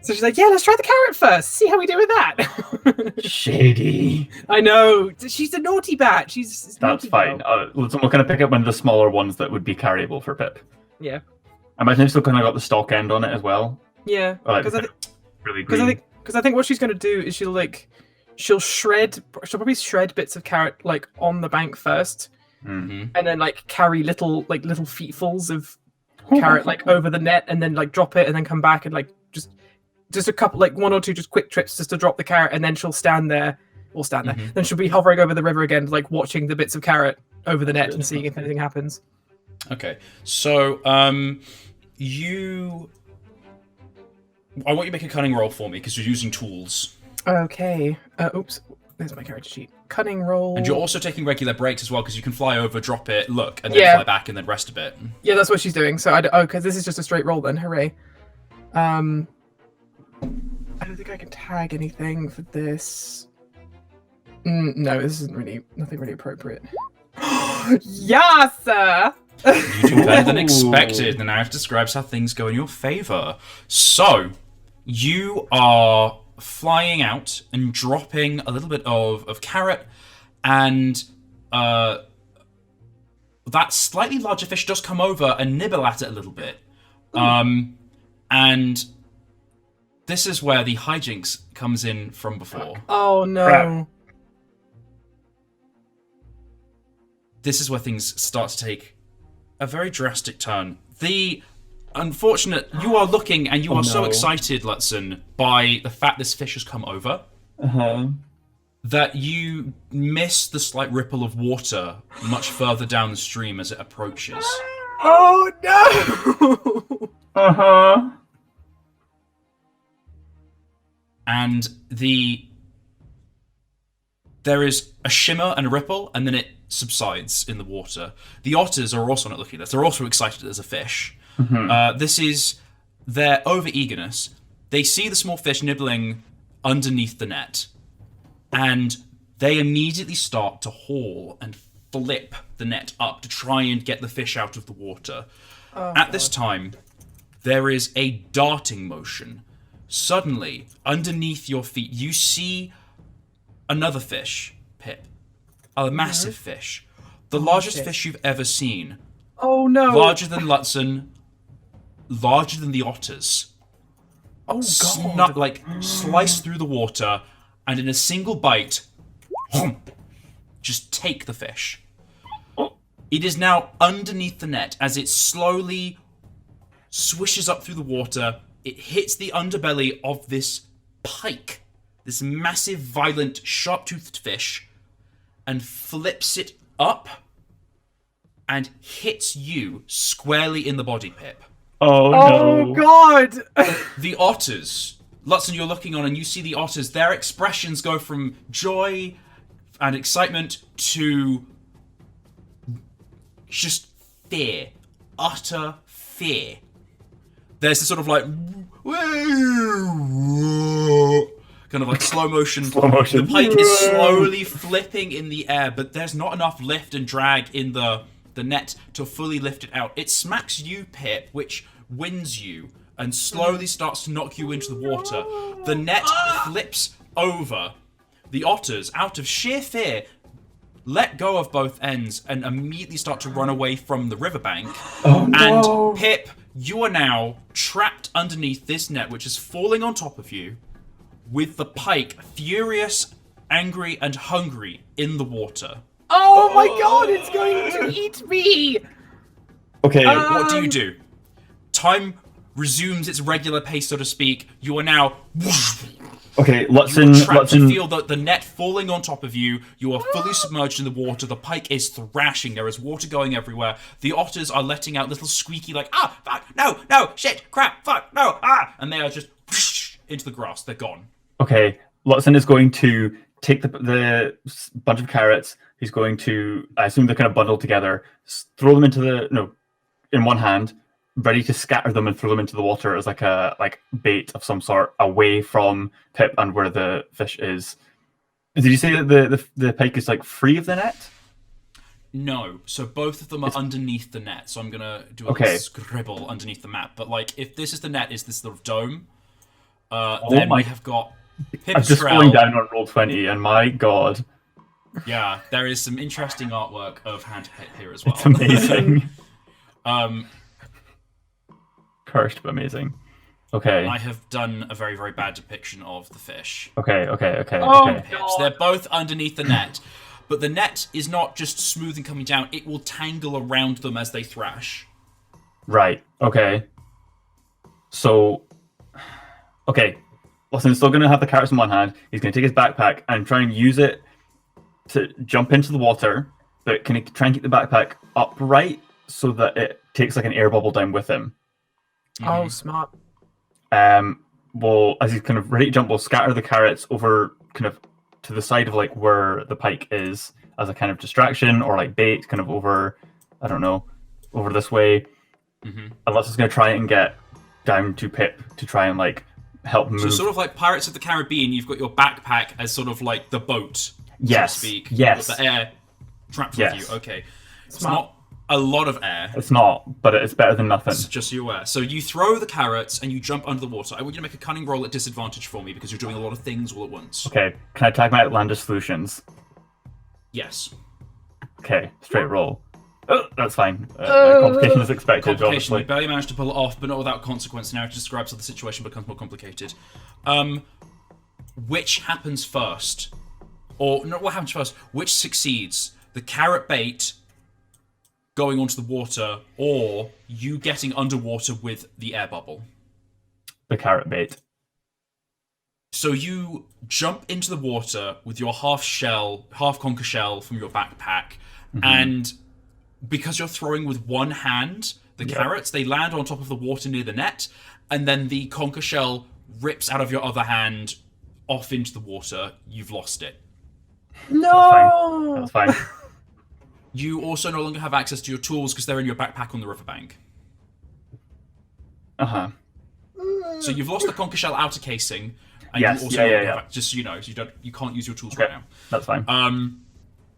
So she's like, yeah, let's try the carrot first. See how we do with that. Shady. I know she's a naughty bat. She's That's naughty fine. girl. We'll kind of pick up one of the smaller ones that would be carryable for Pip. Yeah, I imagine it's still kind of got the stalk end on it as well. yeah. Like, Because really green. I think what she's going to do is she'll probably shred bits of carrot like on the bank first, Mhm. and then like carry little feetfuls of carrot like over the net, and then like drop it, and then come back and like just a couple, like one or two just quick trips just to drop the carrot, and then she'll stand there. Then she'll be hovering over the river again, like watching the bits of carrot over the net and seeing if anything happens. Okay, so I want you to make a cunning roll for me because you're using tools, Okay. Oops. There's my character sheet. Cunning roll. and you're also taking regular breaks as well because you can fly over, drop it, look, and then Yeah. fly back and then rest a bit. Yeah, that's what she's doing. So because this is just a straight roll then. Hooray. I don't think I can tag anything for this. No, this isn't really nothing really appropriate. Yes, sir. You do better than Ooh. expected, and now it describes how things go in your favor. So, you are flying out and dropping a little bit of carrot, and that slightly larger fish does come over and nibble at it a little bit. And this is where the hijinks comes in from before. Oh no. Crap. This is where things start to take a very drastic turn. The unfortunate, you are looking and you are so excited, Lutzen, by the fact this fish has come over, that you miss the slight ripple of water much further down the stream as it approaches. Oh no. And there is a shimmer and a ripple, and then it subsides in the water. The otters are also not looking at this. They're also excited as a fish. This is their over-eagerness. They see the small fish nibbling underneath the net, and they immediately start to haul and flip the net up to try and get the fish out of the water. At this time, there is a darting motion. Suddenly, underneath your feet, you see another fish, Pip. A massive fish. The largest fish you've ever seen. Oh no. Larger than Lutzen. Larger than the otters. Oh god. Slice through the water, and in a single bite, just take the fish. It is now underneath the net as it slowly swishes up through the water. It hits the underbelly of this pike, this massive, violent, sharp-toothed fish, and flips it up and hits you squarely in the body, Pip. Oh no. God. The otters, Lutzen, you're looking on and you see the otters, their expressions go from joy and excitement to just fear. Utter fear. There's this sort of like kind of like slow motion. The pike is slowly flipping in the air, but there's not enough lift and drag in the net to fully lift it out. It smacks you, Pip, which wins you and slowly starts to knock you into the water. The net flips over. The otters, out of sheer fear, let go of both ends and immediately start to run away from the riverbank. Oh no. And Pip, you are now trapped underneath this net, which is falling on top of you, with the pike, furious, angry, and hungry, in the water. Oh my god, it's going to eat me! Okay. What do you do? Time resumes its regular pace, so to speak. You are now... Okay, You are Lutzen. trapped to feel the net falling on top of you. You are fully submerged in the water. The pike is thrashing. There is water going everywhere. The otters are letting out little squeaky like, fuck, no, shit, crap, fuck, no, and they are just into the grass. They're gone. Okay, Lutzen is going to take the bunch of carrots. He's going to, I assume they're kind of bundled together, throw them in one hand, ready to scatter them and throw them into the water as like bait of some sort away from Pip and where the fish is. Did you say that the pike is like free of the net? No, so both of them are underneath the net. So I'm gonna do a little scribble underneath the map. But like, if this is the net, is this sort of dome? Then we have got Pipistrelle. I'm just scrolling down on Roll20, and my god, yeah, there is some interesting artwork of Hand Pip here as well. it's amazing. Cursed, but amazing. Okay. I have done a very, very bad depiction of the fish. Okay. Oh, Okay. Pips. They're both underneath the net, but the net is not just smooth and coming down. It will tangle around them as they thrash. Right. Okay. So, okay. Lusten's still going to have the carrots in one hand. He's going to take his backpack and try and use it to jump into the water, but can he try and keep the backpack upright so that it takes like an air bubble down with him? Oh, smart. Well, as he's kind of ready to jump, we'll scatter the carrots over kind of to the side of like where the pike is as a kind of distraction or like bait, kind of over, I don't know, over this way. Unless it's going to try and get down to Pip to try and like help move. So sort of like Pirates of the Caribbean, you've got your backpack as sort of like the boat, yes, so to speak. yes. With the air trapped with you. Okay. It's not a lot of air. It's not, but it's better than nothing. Just so you're aware. So you throw the carrots and you jump under the water. I want you to make a cunning roll at disadvantage for me because you're doing a lot of things all at once. Okay, can I tag my outlandish solutions? Yes. Okay, straight roll. Oh, that's fine. Complication is expected, Complication. obviously. You barely managed to pull it off, but not without consequence. Now it describes how the situation becomes more complicated. Which happens first? Or, not what happens first, which succeeds? The carrot bait going onto the water, or you getting underwater with the air bubble? The carrot bait. So you jump into the water with your half conker shell from your backpack, and because you're throwing with one hand, the carrots, they land on top of the water near the net, and then the conker shell rips out of your other hand off into the water. You've lost it. No! That's fine. You also no longer have access to your tools because they're in your backpack on the riverbank. Uh-huh. So you've lost the conker shell outer casing, and Yes, you also yeah. just so you know, so you can't use your tools Okay, right now. that's fine.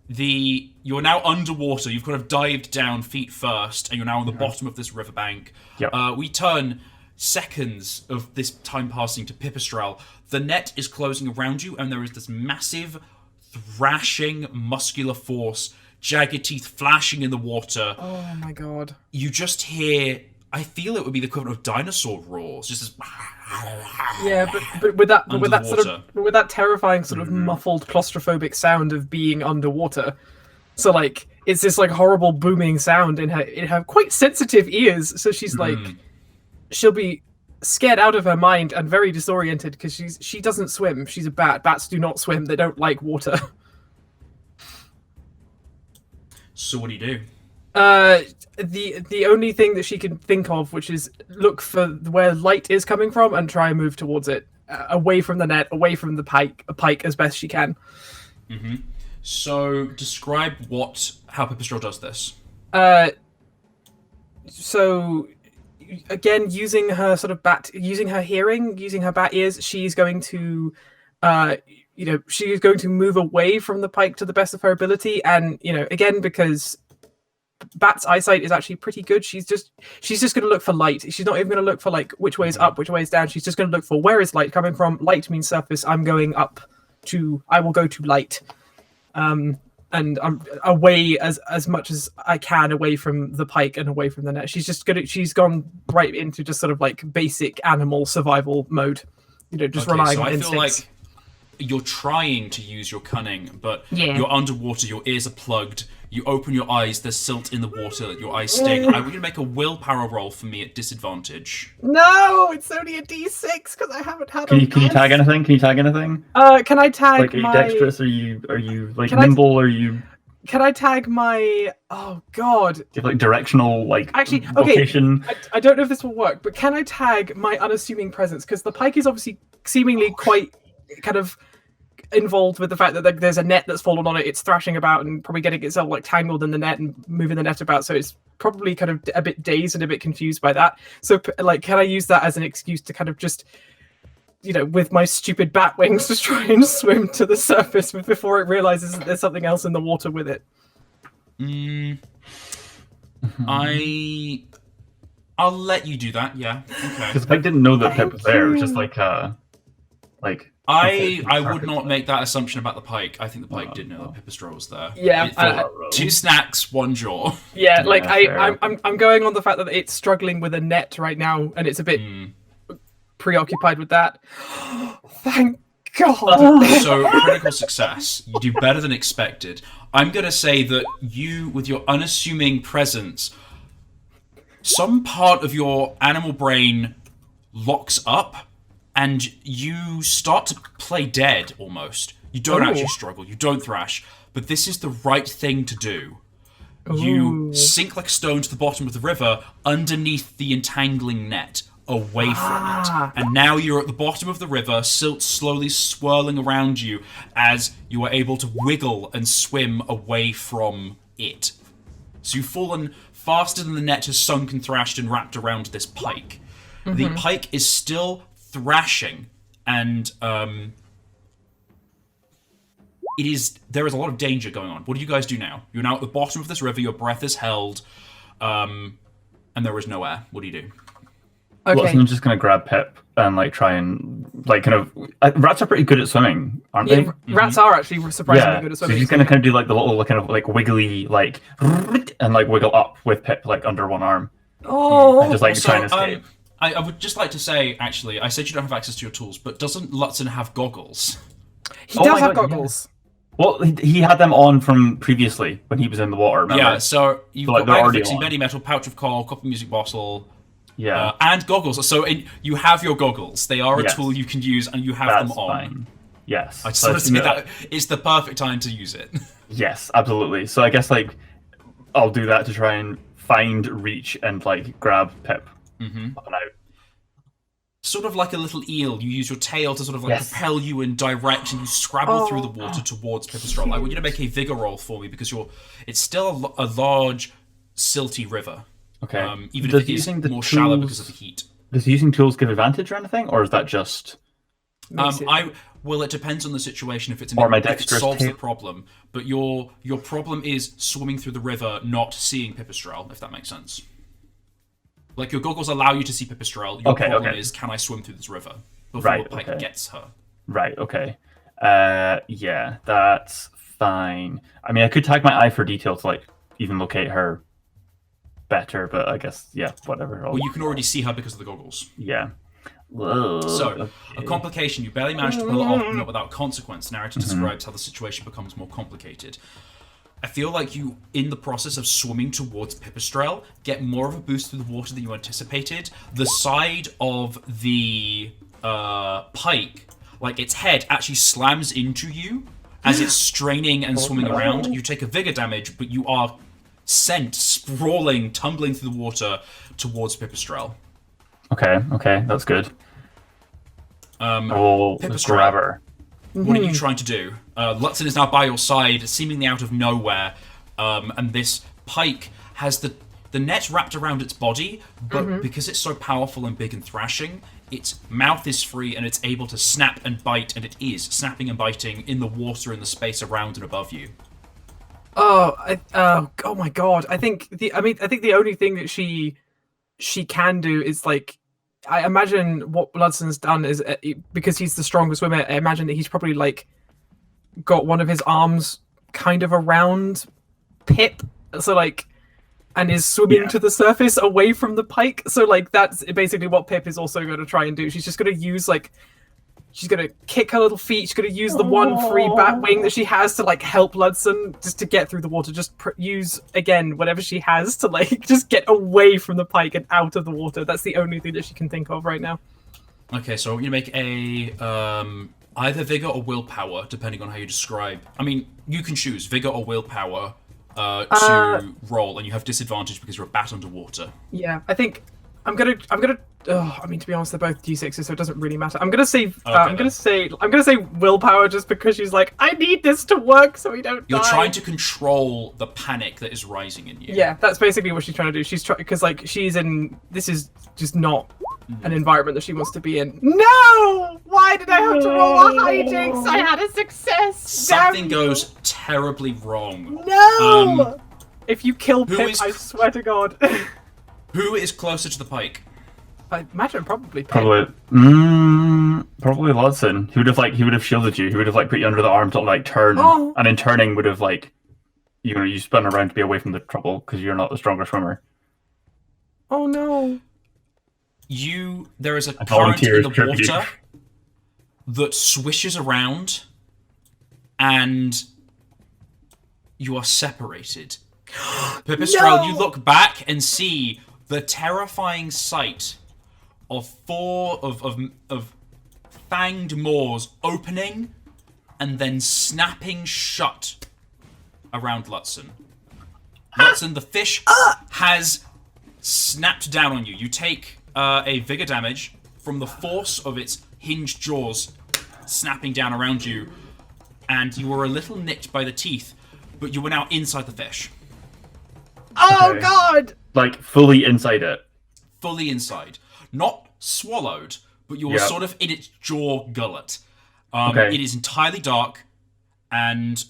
You're now underwater. You've kind of dived down feet first, and you're now on the bottom of this riverbank. Yep. We turn seconds of this time passing to Pipistrelle. The net is closing around you, and there is this massive, thrashing, muscular force, jagged teeth flashing in the water. Oh my god. You just hear, I feel it would be the equivalent of dinosaur roars, just as... Yeah, but with that terrifying sort of Mm-hmm. muffled claustrophobic sound of being underwater. So like it's this like horrible booming sound in her quite sensitive ears. So she's like, she'll be scared out of her mind and very disoriented because she doesn't swim. She's a bat. Bats do not swim. They don't like water. So what do you do? The only thing that she can think of, which is look for where light is coming from and try and move towards it, away from the net, away from the pike as best she can. So describe how Pipistrelle does this. So again, using her sort of using her hearing, using her bat ears, she's going to she's going to move away from the pike to the best of her ability, and again, because Bat's eyesight is actually pretty good, she's just going to look for light. She's not even going to look for like which way is up, which way is down. She's just going to look for where is light coming from. Light means surface. I will go to light, and I'm away as much as I can away from the pike and away from the net. She's gone right into just sort of like basic animal survival mode, just relying on instincts. I feel like you're trying to use your cunning, but you're underwater, your ears are plugged, you open your eyes, there's silt in the water, your eyes sting. I want you to make a willpower roll for me at disadvantage. No, it's only a D6 because I haven't had. Can you tag anything? Can I tag like, are you my dexterous? Are you like nimble? Are you? Can I tag my? Oh God! Do you have like directional actually? vocation? Okay, I don't know if this will work, but can I tag my unassuming presence? Because the pike is obviously seemingly quite kind of involved with the fact that there's a net that's fallen on it. It's thrashing about and probably getting itself like tangled in the net and moving the net about. So it's probably kind of a bit dazed and a bit confused by that. So like, can I use that as an excuse to kind of just, with my stupid bat wings, just try and swim to the surface before it realizes that there's something else in the water with it? I'll let you do that. Yeah. Okay. Because I didn't know that Pip was there. It was just like I would not make that assumption about the pike. I think the pike did know that Pipistrelle was there. Yeah, two snacks, one jaw. Yeah, like fair. I'm going on the fact that it's struggling with a net right now, and it's a bit preoccupied with that. Thank God. So critical success. You do better than expected. I'm gonna say that you, with your unassuming presence, some part of your animal brain locks up. And you start to play dead, almost. You don't actually struggle, you don't thrash, but this is the right thing to do. You sink like a stone to the bottom of the river, underneath the entangling net, away from it. And now you're at the bottom of the river, silt slowly swirling around you, as you are able to wiggle and swim away from it. So you've fallen faster than the net has sunk and thrashed and wrapped around this pike. The pike is still thrashing, and there is a lot of danger going on. What do you guys do now? You're now at the bottom of this river. Your breath is held, and there is no air. What do you do? Okay. Watson's just gonna grab Pip and like try and like kind of. Rats are pretty good at swimming, aren't they? Rats are actually surprisingly good at swimming. So he's gonna kind of do like the little kind of like wiggly like and like wiggle up with Pip like under one arm. Oh, and just like trying to escape. I would just like to say, actually, I said you don't have access to your tools, but doesn't Lutzen have goggles? He does have goggles. Yeah. Well, he had them on from previously when he was in the water. Remember? Yeah, so you've like, got they're bag already fixing, on. Bendy metal, pouch of coal, copper music bottle, Yeah. and goggles. So you have your goggles. They are a Yes. tool you can use, and you have That's them on. fine. Yes. I just So want to say that it's the perfect time to use it. Yes, absolutely. So I guess like I'll do that to try and find, reach, and like grab Pip up and out. Sort of like a little eel, you use your tail to sort of like Yes. propel you in direct, and you scrabble through the water towards Pipistrelle. I want you to make a vigor roll for me because it's still a large, silty river. Okay. Even Does if it is using the more shallow tools- because of the heat. Does using tools give advantage or anything, or is that just? It depends on the situation. If it's Or my if it dexterous solves tail. the problem, but your problem is swimming through the river, not seeing Pipistrelle. If that makes sense. Like your goggles allow you to see Pipistrelle. Your problem is, can I swim through this river before the pike gets her? Right. Okay. Yeah, that's fine. I mean, I could tag my eye for detail to like even locate her better, but I guess whatever. Well, you can already see her because of the goggles. Yeah. Whoa, So, a complication. You barely managed to pull it off, but not without consequence. Narrator describes how the situation becomes more complicated. I feel like you, in the process of swimming towards Pipistrelle, get more of a boost through the water than you anticipated. The side of the pike, like its head, actually slams into you as it's straining and swimming around. You take a vigor damage, but you are sent sprawling, tumbling through the water towards Pipistrelle. Okay, that's good. Pipistrelle. Grab her. What are you trying to do? Lutzen is now by your side, seemingly out of nowhere, and this pike has the net wrapped around its body, but because it's so powerful and big and thrashing, its mouth is free and it's able to snap and bite, and it is snapping and biting in the water in the space around and above you. Oh my god! I think the only thing that she can do is like. I imagine what Bloodson's done is because he's the strongest swimmer. I imagine that he's probably like got one of his arms kind of around Pip, so like, and is swimming to the surface away from the pike. So like that's basically what Pip is also going to try and do. She's just going to use like. She's going to kick her little feet. She's going to use the one free bat wing that she has to, like, help Ludson just to get through the water. Just use, again, whatever she has to, like, just get away from the pike and out of the water. That's the only thing that she can think of right now. Okay, so you make a either vigor or willpower, depending on how you describe. I mean, you can choose vigor or willpower to roll, and you have disadvantage because you're a bat underwater. Yeah, I think I'm gonna. I mean, to be honest, they're both d6s, so it doesn't really matter. I'm gonna say willpower just because she's like, I need this to work so we don't die. You're trying to control the panic that is rising in you. Yeah, that's basically what she's trying to do. She's trying because like she's in. This is just not an environment that she wants to be in. No! Why did I have to roll a hijinks? I had a success. Something goes terribly wrong. No! If you kill Pip, is- I swear to God. Who is closer to the pike? I imagine probably Pip. Probably Ludson. He would have shielded you. He would have like put you under the arm to like turn, and in turning would have like, you spun around to be away from the trouble because you're not the stronger swimmer. Oh no! There is a current in the tribute. water that swishes around, and you are separated. Pipistrelle, you look back and see the terrifying sight of four of fanged maws opening and then snapping shut around Lutzen. Lutzen, the fish has snapped down on you. You take a vigor damage from the force of its hinged jaws snapping down around you, and you were a little nicked by the teeth, but you were now inside the fish. Oh God! Like fully inside it. Fully inside. Not swallowed, but you are sort of in its jaw gullet. It is entirely dark, and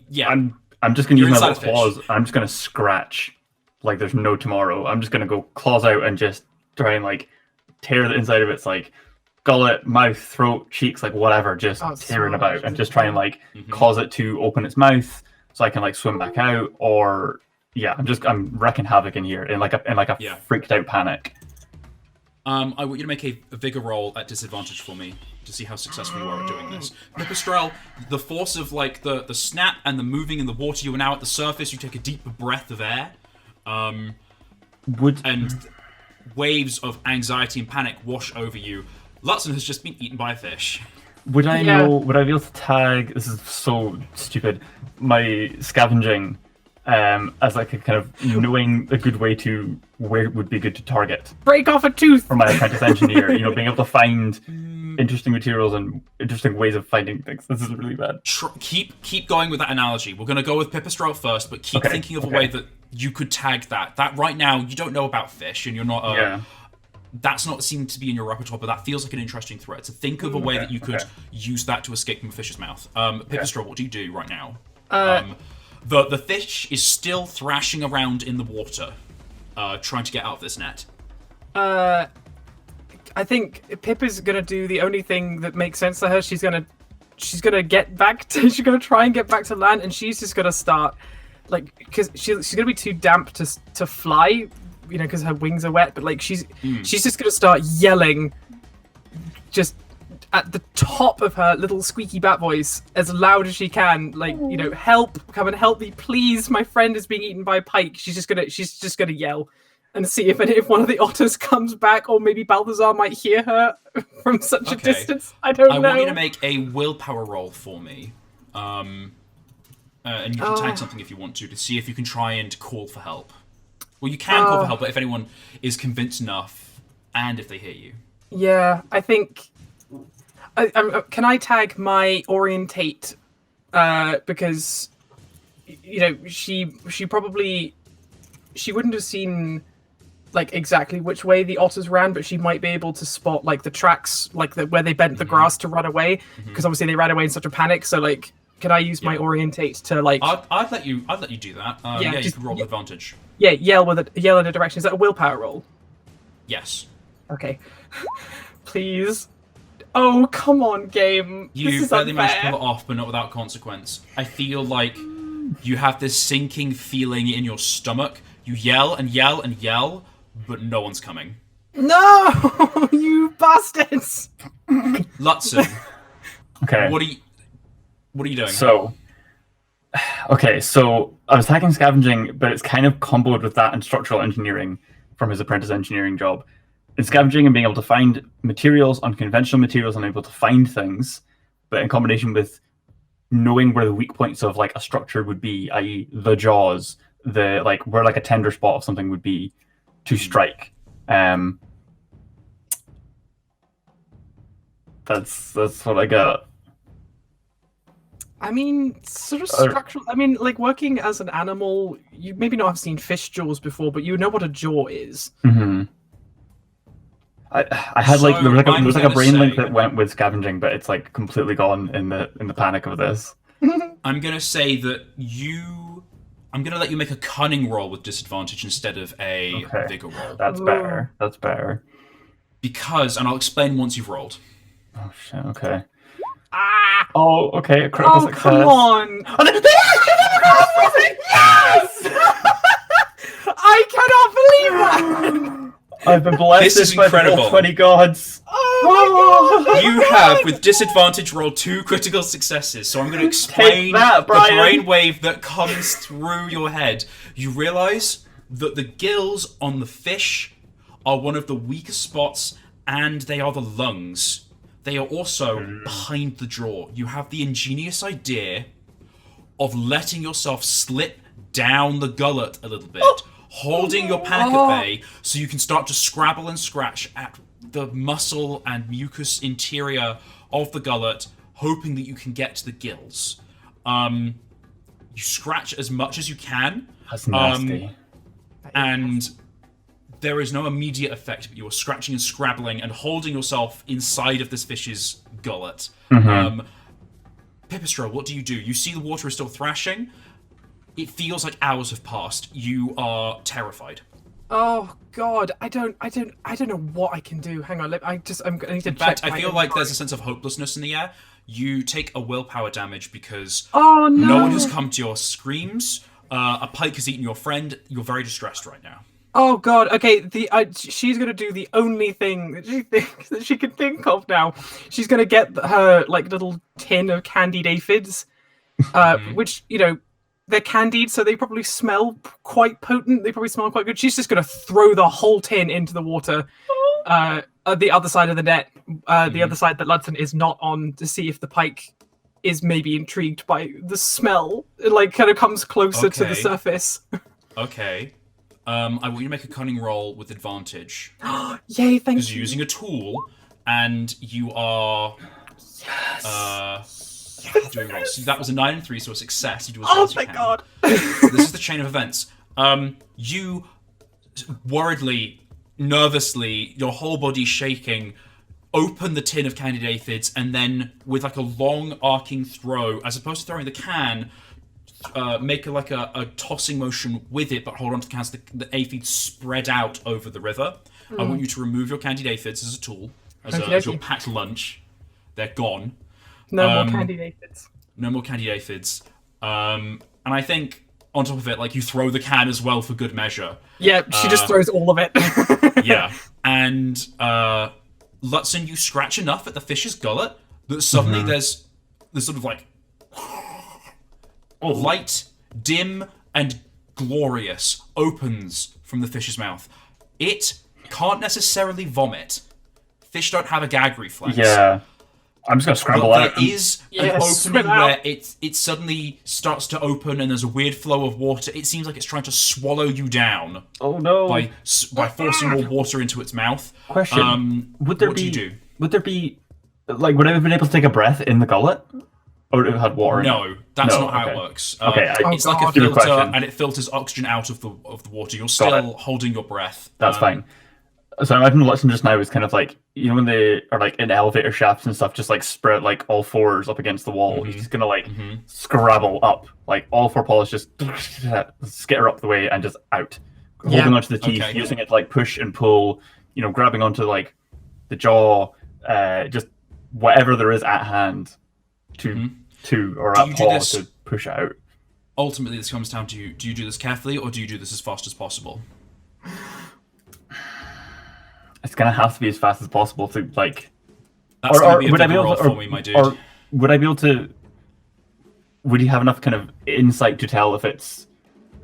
yeah, I'm just gonna You're use my inside little a fish. claws. I'm just gonna scratch like there's no tomorrow. I'm just gonna go claws out and just try and like tear the inside of its like gullet, mouth, throat, cheeks, like whatever, just tearing smart. about and just try and like cause it to open its mouth so I can like swim back out. Or yeah, I'm wrecking havoc in here in like a Yeah. freaked out panic. I want you to make a vigor roll at disadvantage for me to see how successful you are at doing this. Pipistrelle, the force of like the snap and the moving in the water, you are now at the surface. You take a deep breath of air, and waves of anxiety and panic wash over you. Lutzen has just been eaten by a fish. Would I be able to tag? This is so stupid. My scavenging, as like a kind of knowing a good way to where it would be good to target Break off a tooth! for my apprentice engineer. Being able to find interesting materials and interesting ways of finding things. This is really bad. Keep going with that analogy. We're going to go with Pipistrelle first, but keep thinking of a way that you could tag that. That right now you don't know about fish, and you're not. That's not seem to be in your repertoire, but that feels like an interesting threat. So think of a way that you could use that to escape from a fish's mouth. Pipistrelle, what do you do right now? The fish is still thrashing around in the water, trying to get out of this net. I think Pip is gonna do the only thing that makes sense to her. She's gonna get back to. She's gonna try and get back to land, and she's just gonna start, like, because she's gonna be too damp to fly, because her wings are wet. But like she's just gonna start yelling, just at the top of her little squeaky bat voice, as loud as she can, like, help! Come and help me, please! My friend is being eaten by a pike. She's just gonna yell. And see if one of the otters comes back, or maybe Balthazar might hear her from such a distance. I don't know. I want you to make a willpower roll for me. And you can tag something if you want to see if you can try and call for help. Well, you can call for help, but if anyone is convinced enough, and if they hear you. Yeah, I think... can I tag my orientate? Because, she probably... She wouldn't have seen... like exactly which way the otters ran, but she might be able to spot like the tracks, like where they bent the grass to run away, because obviously they ran away in such a panic. So like, can I use my orientate to like? I'd let you do that. You can roll with advantage. Yeah, yell in a direction. Is that a willpower roll? Yes. Okay. Please. Oh, come on, game. You barely managed to pull it off, but not without consequence. I feel like you have this sinking feeling in your stomach. You yell and yell and yell, but no one's coming. No, you bastards! Lutzen. Okay. What are you doing? So I was hacking scavenging, but it's kind of comboed with that and structural engineering from his apprentice engineering job. In scavenging and being able to find materials, unconventional materials, and able to find things, but in combination with knowing where the weak points of like a structure would be, i.e. the jaws, the like where like a tender spot of something would be to strike. That's what I got. I mean, sort of structural. I mean, like working as an animal, you maybe not have seen fish jaws before, but you know what a jaw is. Mm-hmm. I had like there was like a brain link that went with scavenging, but it's like completely gone in the panic of this. I'm gonna say that I'm gonna let you make a cunning roll with disadvantage instead of a vigor roll. That's better. Because, and I'll explain once you've rolled. Oh shit! Okay. Oh, okay. A critical success. Come on! Yes! I cannot believe that. I've been blessed This is by incredible. all 20 gods. Oh my god! You have, with disadvantage, rolled 2 critical successes. So I'm going to explain that, the Brian. brainwave that comes through your head. You realise that the gills on the fish are one of the weakest spots, and they are the lungs. They are also behind the jaw. You have the ingenious idea of letting yourself slip down the gullet a little bit, holding your panic at bay so you can start to scrabble and scratch at the muscle and mucous interior of the gullet, hoping that you can get to the gills. You scratch as much as you can. That's nasty. And there is no immediate effect, but you are scratching and scrabbling and holding yourself inside of this fish's gullet. Mm-hmm. Pipistrelle, what do? You see the water is still thrashing. It feels like hours have passed. You are terrified. Oh God, I don't know what I can do. Hang on, I need to In check. fact, I my feel like inventory. there's a sense of hopelessness in the air. You take a willpower damage because Oh no! no one has come to your screams. A pike has eaten your friend. You're very distressed right now. Oh God. Okay, she's gonna do the only thing that she thinks that she can think of now. She's gonna get her like little tin of candied aphids, which they're candied, so they probably smell quite potent. They probably smell quite good. She's just gonna throw the whole tin into the water, at the other side of the net, the other side that Lutzen is not on, to see if the pike is maybe intrigued by the smell. It like kind of comes closer to the Okay. surface. Okay. I want you to make a cunning roll with advantage Yay! Thank because you. you're using a tool and you are doing rolls. So that was a 9 and 3, so a success. You do as well Oh as you my can. God! This is the chain of events. You worriedly, nervously, your whole body shaking, open the tin of candied aphids, and then with like a long arcing throw, as opposed to throwing the can, make a tossing motion with it, but hold on to the can so the aphids spread out over the river. I want you to remove your candied aphids as a tool, as your Okey-dokey. packed lunch. They're gone. No more candied aphids. No more candied aphids. And I think on top of it, like you throw the can as well for good measure. Yeah, she just throws all of it. Yeah. And Lutzen, you scratch enough at the fish's gullet that suddenly there's sort of like light, dim, and glorious opens from the fish's mouth. It can't necessarily vomit. Fish don't have a gag reflex. Yeah. I'm just gonna scramble But out. there is an Yes, opening swim out. where it suddenly starts to open and there's a weird flow of water. It seems like it's trying to swallow you down Oh no! by forcing more water into its mouth. Question: What do you do? Would there be like would I have been able to take a breath in the gullet, or would it have had water? in it? No, that's No, not how okay. it works. Okay, It's like a God. Stupid filter, question. and it filters oxygen out of the water. You're Got still holding your breath. That's fine. So I imagine Lutzen just now is kind of like, when they are like in elevator shafts and stuff, just like spread like all fours up against the wall. He's just gonna like scrabble up, like all four paws, just skitter up the way and just out, holding onto the teeth, Okay. using it to like push and pull, grabbing onto like the jaw, just whatever there is at hand to or Do at you do paw this- to push it out. Ultimately, this comes down to: do you do this carefully, or do you do this as fast as possible? It's gonna have to be as fast as possible to like. That's going to be a would I big be able roll to, for me, my dude. or would I be able to? Would you have enough kind of insight to tell if it's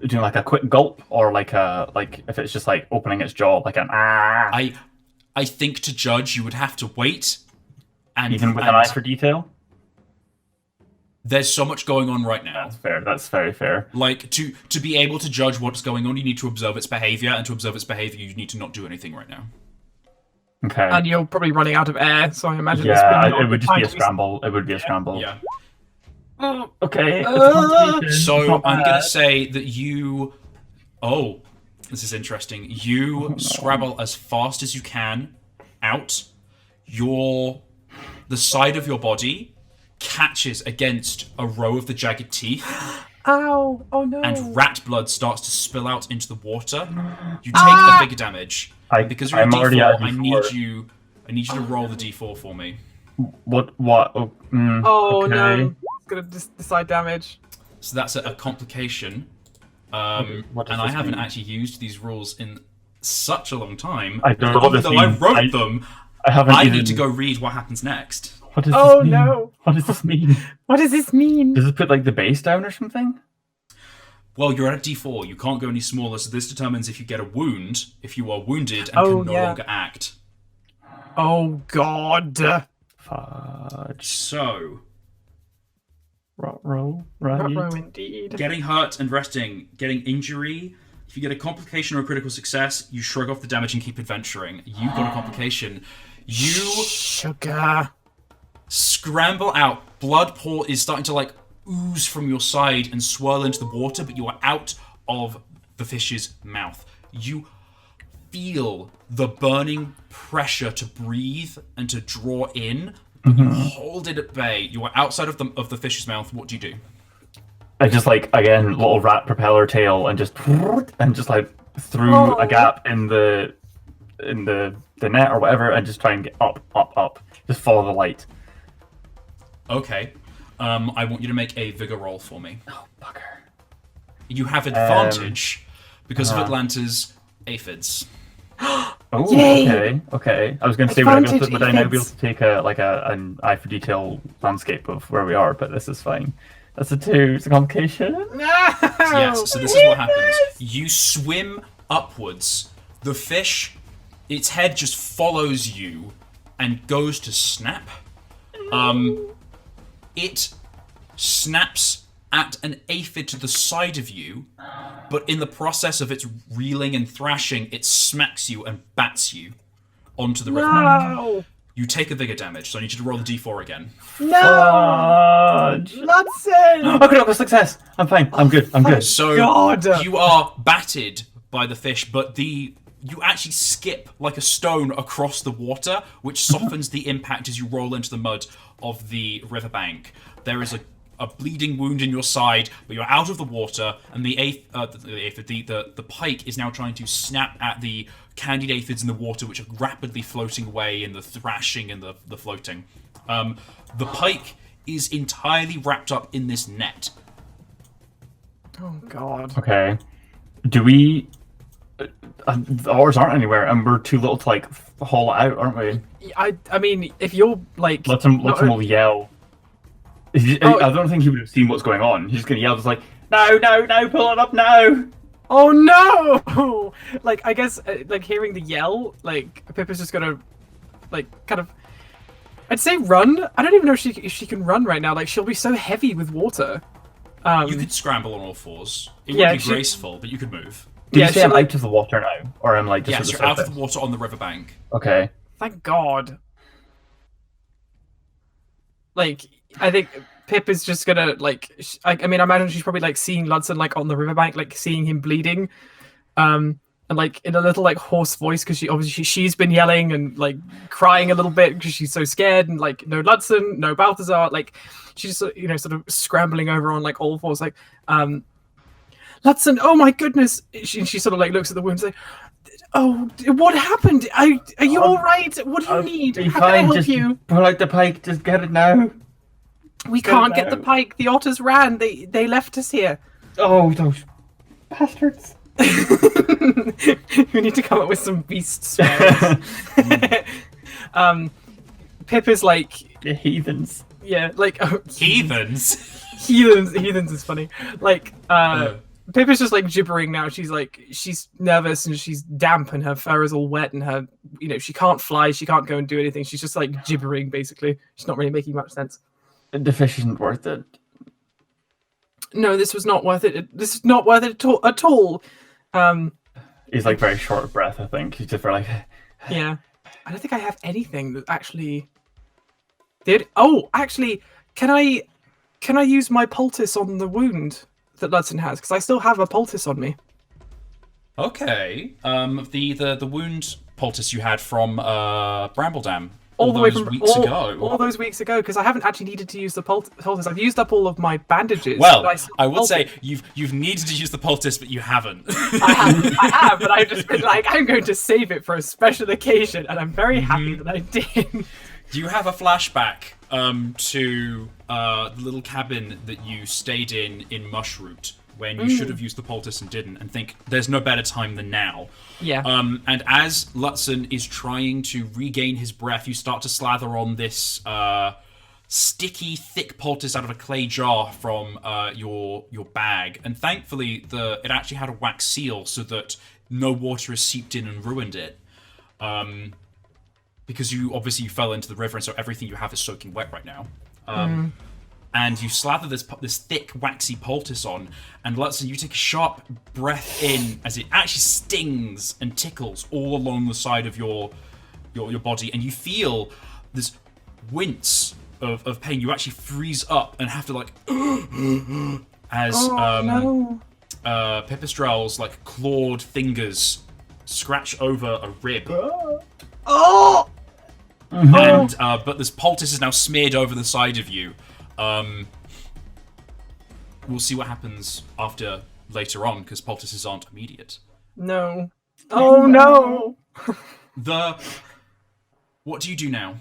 doing like a quick gulp or like if it's just like opening its jaw like an ah? I think to judge, you would have to wait. And Even with an eye for detail. there's so much going on right now. That's fair. That's very fair. Like to be able to judge what's going on, you need to observe its behavior, and to observe its behavior, you need to not do anything right now. Okay. And you're probably running out of air, so I imagine this Yeah, would not it would just be a time to scramble. It would be a scramble. Yeah. Okay. Uh, it's conservation, it's So not I'm bad. gonna say that you. Oh, this is interesting. You scrabble as fast as you can out. The side of your body catches against a row of the jagged teeth, Ow! Oh no! and rat blood starts to spill out into the water. You take a bigger damage. And because you're I'm a already D4, at a I D4. need you to roll the D4 for me. What? Oh, Oh okay. no! It's gonna decide damage. So that's a complication. What does And I this haven't mean? actually used these rules in such a long time. I don't know what Even this though I means. wrote them, I haven't I even. need to go read what happens next. What does Oh this mean? no! What does this mean? What does this mean? Does it put like the base down or something? Well, you're at a D4. You can't go any smaller, so this determines if you get a wound, if you are wounded and Oh, can no yeah. longer act. Oh god! Fudge. So, Roll, right? Ruh-roh indeed. getting hurt and resting, getting injury. If you get a complication or a critical success, you shrug off the damage and keep adventuring. You got a complication. You Sugar. scramble out. Blood is starting to like ooze from your side and swirl into the water, but you are out of the fish's mouth. You feel the burning pressure to breathe and to draw in but you hold it at bay. You are outside of the fish's mouth. What do you do? I just like again little rat propeller tail and just like through a gap in the net or whatever and just try and get up. Just follow the light. Okay. I want you to make a vigor roll for me. Oh bugger. You have advantage because of Atlanta's aphids. Oh, Yay! okay. I was going to say would I now be able aphids. to take an eye for detail landscape of where we are, but this is fine. That's a 2. It's a complication. No! Yes, so this is what happens. You swim upwards. The fish, its head just follows you and goes to snap. It snaps at an aphid to the side of you, but in the process of its reeling and thrashing, it smacks you and bats you onto the river. No! You take a vigor damage, so I need you to roll the d4 again. No! Fudge. Lutzen! Okay, no, success. I'm fine. I'm good. So God. you are batted by the fish, but you actually skip like a stone across the water, which softens the impact as you roll into the mud of the riverbank. There is a bleeding wound in your side, but you're out of the water, and the pike is now trying to snap at the candied aphids in the water, which are rapidly floating away in the thrashing and the floating. The pike is entirely wrapped up in this net. Oh God. Okay. Do we? The oars aren't anywhere, and we're too little to like haul it out, aren't we? I mean, if you're like, Lutzen will yell. I don't think he would have seen what's going on. He's just gonna yell, just like, no, pull it up now. oh no! Like, I guess, like hearing the yell, like Pippa's just gonna, like, kind of. I'd say run. I don't even know if she can run right now. Like, she'll be so heavy with water. You could scramble on all fours. It Yeah, would be graceful, but you could move. Did Yeah, you say I'm she'll, out of the water now, or I'm like just Yes, at you're the out surface? of the water on the riverbank. Okay. Thank God. Like, I think Pip is just gonna like. I mean, I imagine she's probably like seeing Lutzen like on the riverbank, like seeing him bleeding, and like in a little like hoarse voice because she's been yelling and like crying a little bit because she's so scared and like no Lutzen, no Balthazar, like she's sort of scrambling over on like all fours, like Lutzen, oh my goodness! She sort of like looks at the wounds like. Oh, what happened? Are you all right? What do you need? How can I help just you? pull out the pike. Just get it now. We Go can't get the now. pike. The otters ran. They left us here. Oh, those bastards. We need to come up with some beast spells. Pip is like, The heathens. yeah, like Heathens. heathens is funny. Like Pip is just like gibbering now. She's nervous and she's damp and her fur is all wet and her, she can't fly. She can't go and do anything. She's just like gibbering basically. She's not really making much sense. The fish isn't worth it. No, this was not worth it. This is not worth it at all. He's like very short of breath, I think. He's just very like... Yeah. I don't think I have anything that actually did. Oh, actually, can I use my poultice on the wound that Lutzen has? Because I still have a poultice on me. Okay. The wound poultice you had from Brambledam All the way those from weeks ago. all those weeks ago, because I haven't actually needed to use the poultice. I've used up all of my bandages. Well, but still I would poultice. say you've needed to use the poultice, but you haven't. I have, but I've just been like, I'm going to save it for a special occasion, and I'm very happy that I did. You have a flashback to the little cabin that you stayed in Mushroot when you should have used the poultice and didn't, and think there's no better time than now. Yeah. And as Lutzen is trying to regain his breath, you start to slather on this sticky, thick poultice out of a clay jar from your bag. And thankfully, it actually had a wax seal so that no water has seeped in and ruined it. Because you fell into the river, and so everything you have is soaking wet right now. And you slather this thick, waxy poultice on, and Lutzen, you take a sharp breath in as it actually stings and tickles all along the side of your body, and you feel this wince of pain. You actually freeze up and have to like as no. Pipistrelle's like clawed fingers scratch over a rib. Oh! And but this poultice is now smeared over the side of you. We'll see what happens after later on, because poultices aren't immediate. No. Oh no! What do you do now?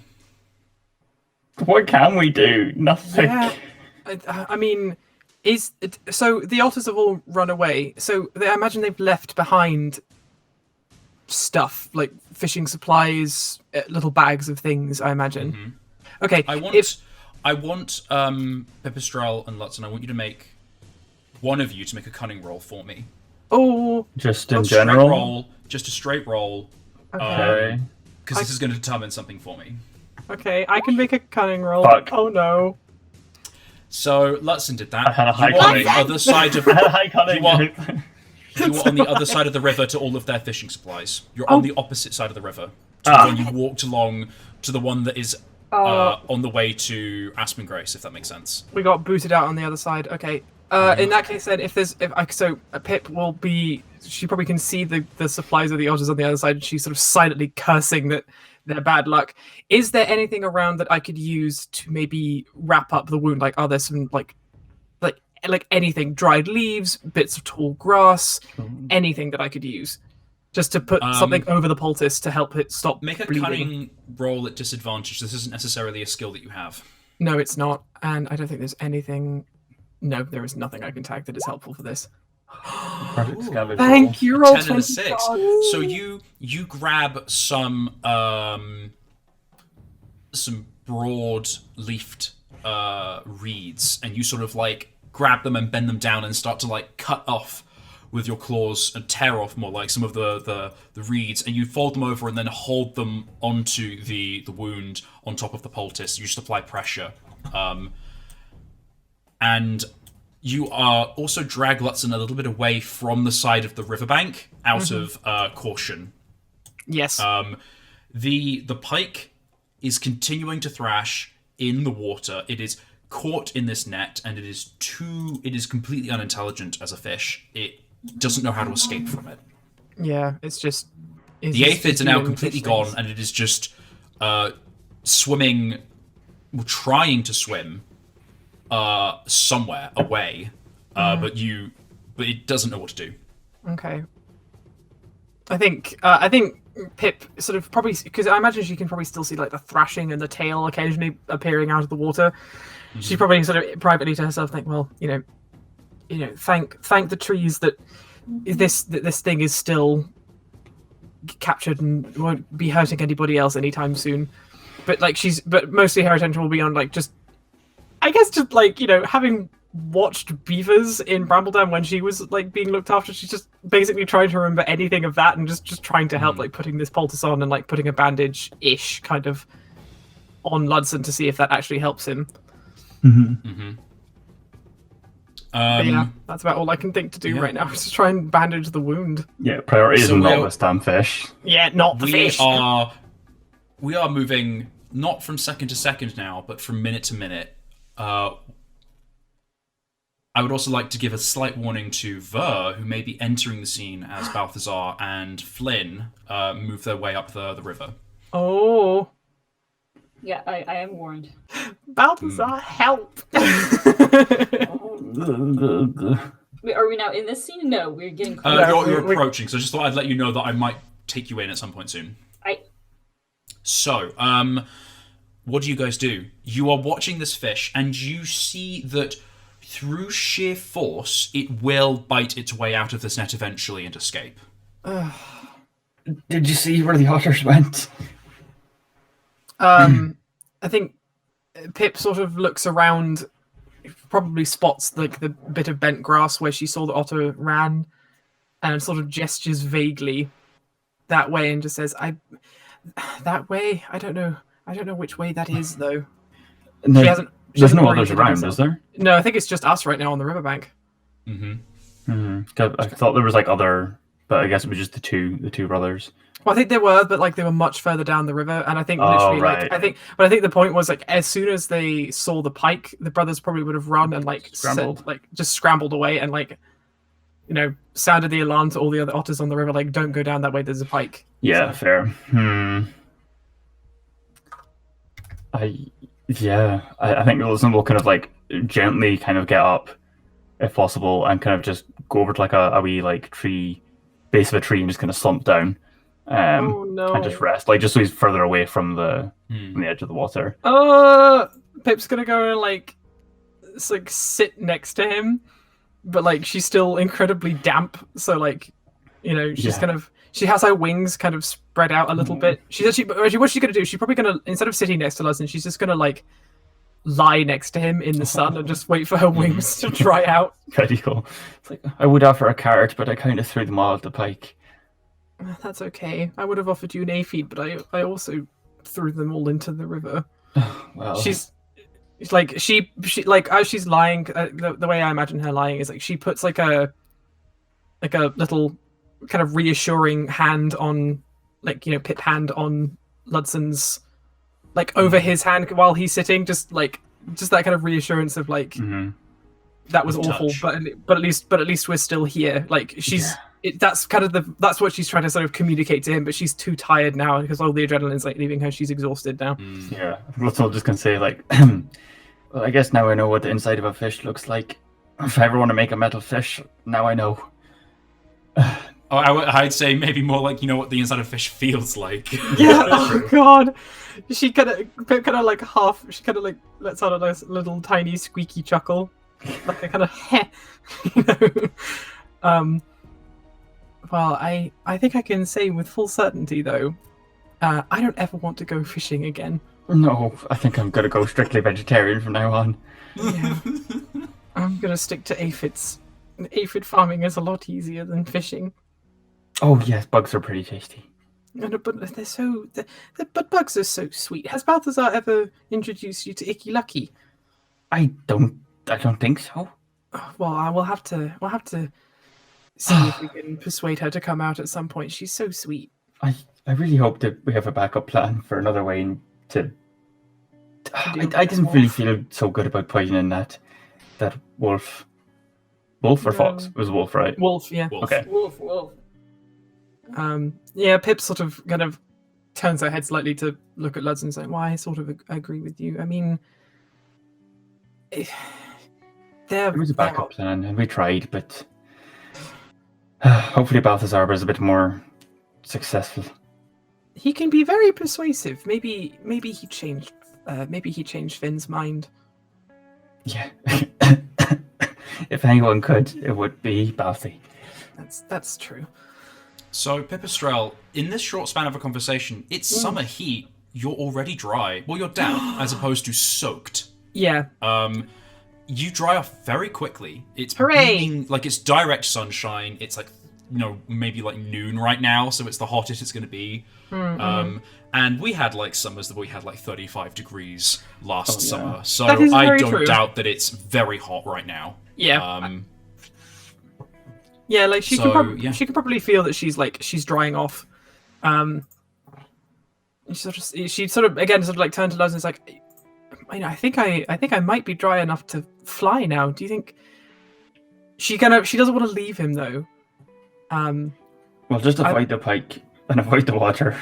What can we do? Nothing. Yeah. I mean, so the otters have all run away. So I imagine they've left behind stuff like fishing supplies, little bags of things. I imagine. Mm-hmm. Okay. I want Pipistrelle and Lutzen. I want you to make one of you to make a cunning roll for me. Oh. Just in Straight general. roll, just a straight roll. Okay. Because this is going to determine something for me. Okay, I can make a cunning roll. Fuck. Oh no. So Lutzen did that. I had a high You were on the cunning. other side of I had a high cunning. you were on the other side of the river to all of their fishing supplies. You're on the opposite side of the river to the one you walked along to the one that is on the way to Aspen Grace, if that makes sense. We got booted out on the other side. Okay. In that case, then, Pip will be. She probably can see the supplies of the otters on the other side. And she's sort of silently cursing that their bad luck. Is there anything around that I could use to maybe wrap up the wound? Like, are there some like anything? Dried leaves, bits of tall grass, anything that I could use, just to put something over the poultice to help it stop. Make a bleeding. cunning roll at disadvantage. This isn't necessarily a skill that you have. No, it's not, and I don't think there's anything. No, there is nothing I can tag that is helpful for this. Perfect scavenge. Thank you, roll 10 and a 6. So you grab some broad leafed reeds, and you sort of like grab them and bend them down and start to like cut off with your claws and tear off more like some of the reeds, and you fold them over and then hold them onto the wound on top of the poultice. You just apply pressure. And you are also drag Lutzen a little bit away from the side of the riverbank out of caution. Yes. The pike is continuing to thrash in the water. It is caught in this net, and it is completely unintelligent as a fish. It doesn't know how to escape from it. Yeah, it's just... The aphids are now completely gone, and it is just swimming, trying to swim somewhere away, but it doesn't know what to do. Okay. I think Pip sort of probably, because I imagine she can probably still see like the thrashing and the tail occasionally appearing out of the water. Mm-hmm. She probably sort of privately to herself think, well, thank the trees that this thing is still captured and won't be hurting anybody else anytime soon. But mostly her attention will be on like just having watched beavers in Brambledam when she was like being looked after. She's just basically trying to remember anything of that and just trying to help, like putting this poultice on and like putting a bandage-ish kind of on Lutzen to see if that actually helps him. But yeah, that's about all I can think to do right now. Just try and bandage the wound. Yeah, priority is not this damn fish. Yeah, not the fish. We are moving not from second to second now, but from minute to minute. I would also like to give a slight warning to Ver, who may be entering the scene as Balthazar and Flynn move their way up the river. Oh. Yeah, I am warned. Balthazar, help! Wait, are we now in this scene? No, we're getting close. You're approaching, so I just thought I'd let you know that I might take you in at some point soon. So, what do you guys do? You are watching this fish, and you see that through sheer force, it will bite its way out of this net eventually and escape. Did you see where the otters went? I think Pip sort of looks around, probably spots like the bit of bent grass where she saw the otter ran, and sort of gestures vaguely that way and just says, that way? I don't know which way that is, though. There's no others around, is there? No, I think it's just us right now on the riverbank. I thought there was like other, but I guess it was just the two brothers. Well, I think there were, but like they were much further down the river, and I think literally, right. I think the point was like as soon as they saw the pike, the brothers probably would have run and like just scrambled away and like, sounded the alarm to all the other otters on the river, like don't go down that way. There's a pike. Yeah, so. fair. I think Wilson will kind of like gently kind of get up, if possible, and kind of just go over to like a wee like tree, base of a tree, and just kind of slump down, Oh no. and just rest, like just so he's further away from from the edge of the water. Pip's gonna go and like sit next to him, but like she's still incredibly damp, so like she's kind of, she has her wings kind of spread out a little bit. She's actually what she's gonna do, she's probably gonna, instead of sitting next to Lutzen, she's just gonna like lie next to him in the sun and just wait for her wings to dry out. Pretty cool. It's like, I would offer a carrot, but I kind of threw them all at the pike. That's okay. I would have offered you an aphid, but I also threw them all into the river. Well, She's like she like, as she's lying, the way I imagine her lying is like she puts like a little kind of reassuring hand on, like, Pip hand on Ludzen's, like over his hand while he's sitting, just that kind of reassurance of like, that was awful, touch. but at least we're still here. Like that's kind of that's what she's trying to sort of communicate to him, but she's too tired now because all the adrenaline's like leaving her. She's exhausted now. Yeah, Russell just gonna say like, well, I guess now I know what the inside of a fish looks like. If I ever want to make a metal fish, now I know. I'd say maybe more like, what the inside of fish feels like. Yeah. Oh god. She kind of like half. She kind of like lets out a nice little tiny squeaky chuckle, like a kind of heh. Well, I think I can say with full certainty though, I don't ever want to go fishing again. No, I think I'm gonna go strictly vegetarian from now on. Yeah. I'm gonna stick to aphids. Aphid farming is a lot easier than fishing. Oh yes, bugs are pretty tasty. But but bugs are so sweet. Has Balthazar ever introduced you to Icky Lucky? I don't think so. Well, we'll have to see if we can persuade her to come out at some point. She's so sweet. I really hope that we have a backup plan for another way to. I didn't really feel so good about poisoning that wolf. Wolf or fox? It was wolf, right? Wolf, yeah. Wolf. Okay. Wolf. Yeah, Pip sort of kind of turns her head slightly to look at Lutzen and say, well, I sort of agree with you. I mean, There was a backup plan, and we tried, but hopefully Balthazar was a bit more successful. He can be very persuasive. Maybe he changed. Maybe he changed Finn's mind. Yeah. If anyone could, it would be Balthy. That's true. So, Pipistrelle, in this short span of a conversation, it's summer heat. You're already dry. Well, you're damp as opposed to soaked. Yeah. You dry off very quickly. It's Hooray! beaming, like it's direct sunshine. It's like, maybe like noon right now, so it's the hottest it's going to be. And we had like summers that we had like 35 degrees last summer, so That is I very don't true. doubt that it's very hot right now. Yeah. Yeah, like she can probably feel that she's drying off. She sort of again like turned to Loz and is like, I think I might be dry enough to fly now. Do you think she doesn't want to leave him though? Well, just avoid the pike and avoid the water.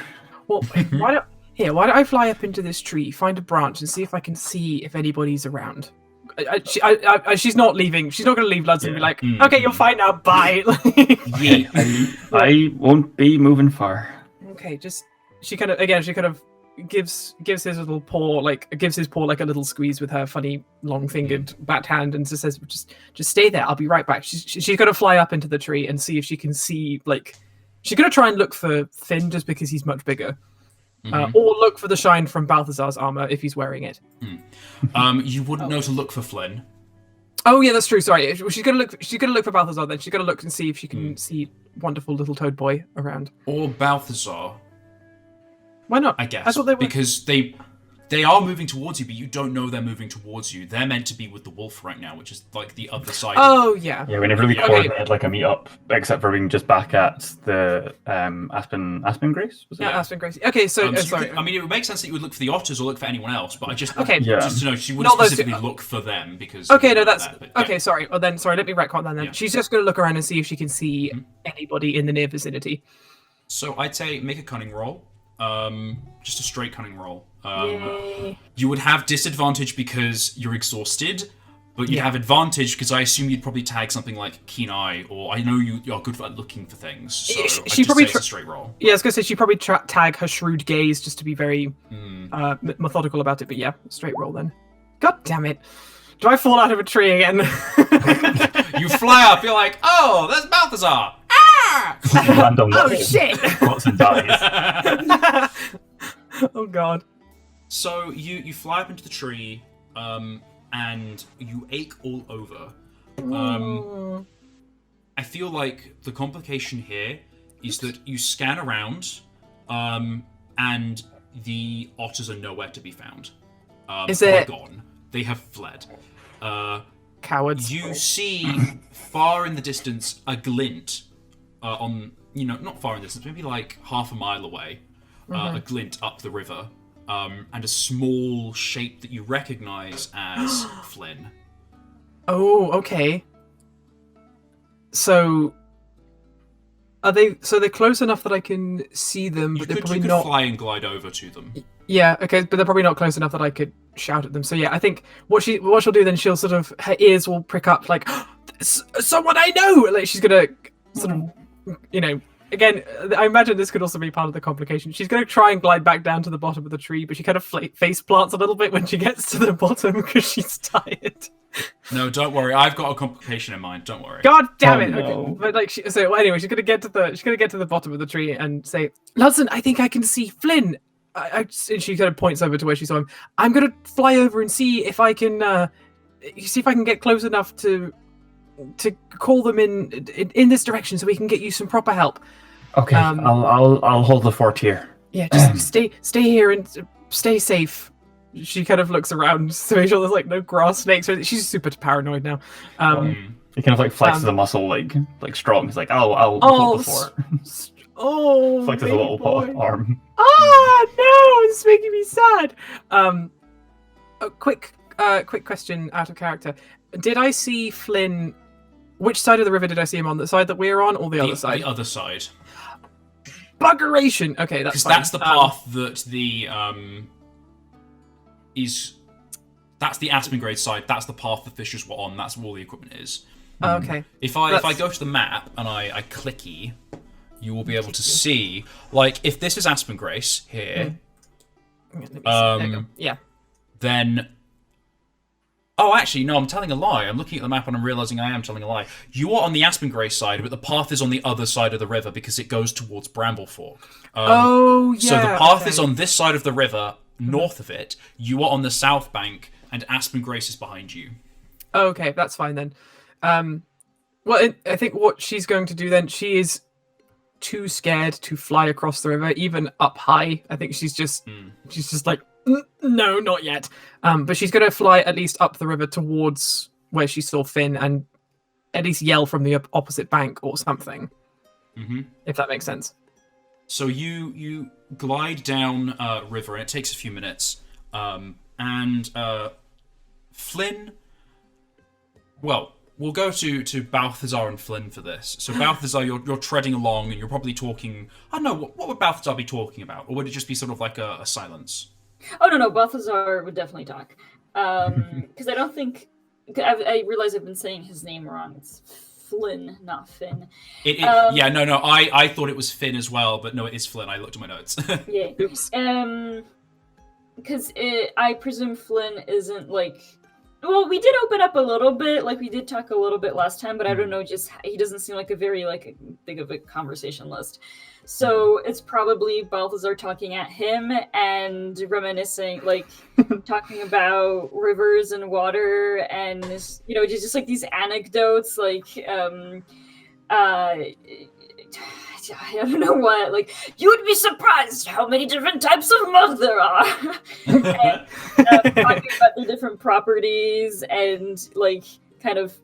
Well, why don't I fly up into this tree, find a branch, and see if I can see if anybody's around. She's not leaving. She's not going to leave Lutzen and be like, okay, you're fine now, bye. Yeah, I won't be moving far. Okay, she kind of gives his little paw gives his paw like a little squeeze with her funny long fingered bat hand and just says, just stay there, I'll be right back. She's gonna fly up into the tree and see if she can see, like, she's gonna try and look for Finn just because he's much bigger. Or look for the shine from Balthazar's armor if he's wearing it. You wouldn't know to look for Flynn. Oh yeah, that's true. Sorry, she's gonna look for Balthazar. Then she's gonna look and see if she can see wonderful little toad boy around. Or Balthazar. Why not? I guess. I thought they were... Because they are moving towards you, but you don't know they're moving towards you. They're meant to be with the wolf right now, which is like the other side. Oh yeah. Yeah, we never really coordinated like a meet up, except for being just back at the Aspen Grace. Was it? Yeah, Aspen Gracie. Okay, so sorry. I mean, it would make sense that you would look for the otters or look for anyone else, but I just Okay. just to know she wouldn't specifically look for them because. Okay, no, that's that, okay. Sorry. Well, then, sorry. Let me retcon that. Then she's just going to look around and see if she can see anybody in the near vicinity. So I'd say make a cunning roll. Just a straight cunning roll. Yay. You would have disadvantage because you're exhausted, but you'd have advantage because I assume you'd probably tag something like Keen Eye, or I know you're good at looking for things. So She probably it's a straight roll. Yeah, I was gonna say she'd probably tag her shrewd gaze just to be very methodical about it. But yeah, straight roll then. God damn it! Do I fall out of a tree again? You fly up. You're like, oh, there's Balthazar. Ah! Random Oh Watson. shit! Watson dies. Oh god. So you fly up into the tree, and you ache all over. I feel like the complication here is that you scan around, and the otters are nowhere to be found. They're gone. They have fled. Cowards. You see far in the distance a glint not far in the distance, maybe like half a mile away, a glint up the river, and a small shape that you recognize as Flynn. Oh, okay. So are they? So they're close enough that I can see them, but they're probably you could not. fly and glide over to them. Yeah, okay, but they're probably not close enough that I could shout at them. So yeah, I think what she'll do then, she'll sort of, her ears will prick up like, someone I know. Like she's gonna sort of, again, I imagine this could also be part of the complication. She's gonna try and glide back down to the bottom of the tree, but she kind of face plants a little bit when she gets to the bottom because she's tired. No, don't worry. I've got a complication in mind. Don't worry. God damn it! no. Okay. But like, anyway, she's gonna get to the bottom of the tree and say, Lutzen, I think I can see Flynn. And she kind of points over to where she saw him. I'm gonna fly over and see if I can get close enough to call them in this direction so we can get you some proper help. Okay, I'll hold the fort here. Yeah, just stay here and stay safe. She kind of looks around to make sure there's like no grass snakes. She's super paranoid now. He kind of like flexes a muscle like strong. He's like, I'll hold the fort. Flexes a little arm. No, it's making me sad. A quick question out of character. Did I see Flynn? Which side of the river did I see him on? The side that we're on, or the other side? The other side. Buggeration. Okay, that's because fine. that's the path that the that's the Aspengrade side. That's the path the fishers were on. That's where all the equipment is. Okay. If I go to the map and I clicky, you will be able to see, like, if this is Aspengrace here, Yeah. then... Oh, actually, no, I'm telling a lie. I'm looking at the map and I'm realizing I am telling a lie. You are on the Aspengrace side, but the path is on the other side of the river because it goes towards Bramble Fork. So the path is on this side of the river, north of it. You are on the south bank, and Aspengrace is behind you. Okay, that's fine then. Well, I think what she's going to do then, she is too scared to fly across the river, even up high. I think she's just like, no, not yet. But she's going to fly at least up the river towards where she saw Finn and at least yell from the opposite bank or something. If that makes sense. So you glide down river, and it takes a few minutes. And Flynn... Well, we'll go to Balthazar and Flynn for this. So Balthazar, you're treading along, and you're probably talking... I don't know, what would Balthazar be talking about? Or would it just be sort of like a silence? Oh, no, Balthazar would definitely talk. Because I don't think... I realize I've been saying his name wrong. It's Flynn, not Finn. Yeah, no, I thought it was Finn as well, but no, it is Flynn. I looked at my notes. Yeah. Oops. Because I presume Flynn isn't, like... Well, we did open up a little bit, like we did talk a little bit last time, but I don't know, just he doesn't seem like a very big of a conversationalist. So it's probably Balthazar talking at him and reminiscing, like talking about rivers and water and just like these anecdotes, like I don't know what, like, you'd be surprised how many different types of mud there are. And talking about the different properties and, like, kind of,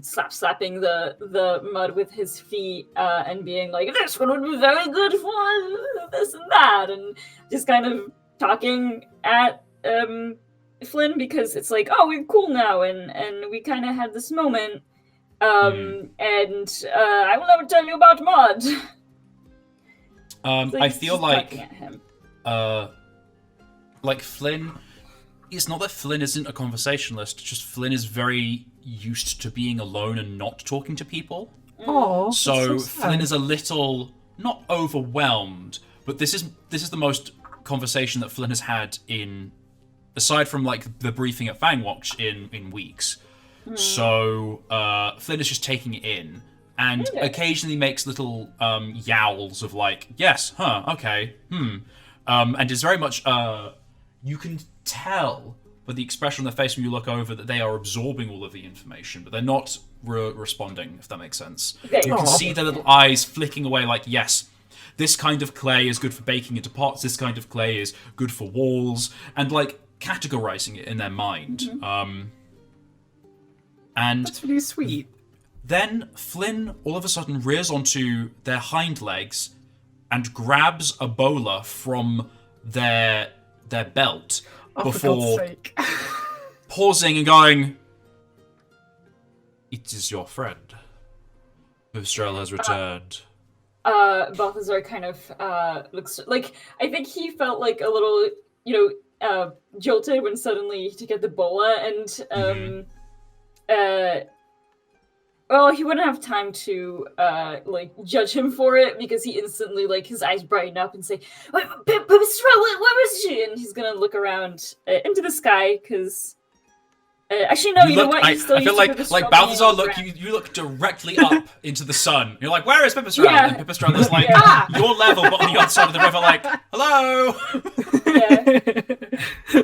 slapping the mud with his feet and being like, this one would be very good for this and that. And just kind of talking at Flynn because it's like, oh, we're cool now. And we kind of had this moment. And I will never tell you about mud. So I he's feel just like tugging at him. Flynn. It's not that Flynn isn't a conversationalist. Just Flynn is very used to being alone and not talking to people. Oh, So Flynn is a little not overwhelmed, but this is the most conversation that Flynn has had in, aside from like the briefing at Fangwatch in weeks. So Flynn is just taking it in, and occasionally makes little yowls of like, yes, huh, okay, and is very much you can tell by the expression on their face when you look over that they are absorbing all of the information, but they're not responding, if that makes sense. Okay. You can see their little eyes flicking away like, yes, this kind of clay is good for baking into pots, this kind of clay is good for walls, and like categorizing it in their mind. And That's really sweet. then Flynn all of a sudden rears onto their hind legs and grabs a bola from their belt Oh, for before God's sake. pausing and going, "It is your friend. Pipistrelle has returned." Balthazar kind of looks like, I think he felt like a little, jolted when suddenly to get the bola, and well, he wouldn't have time to judge him for it, because he instantly, like, his eyes brighten up and say, Pipistrelle, where is she? And he's gonna look around into the sky, because actually, no, you know what? I feel like Balthazar, you look directly up into the sun. You're like, where is Pipistrelle? Yeah. And Pipistrelle is like, your level, but on the other side of the river, like, hello. Yeah.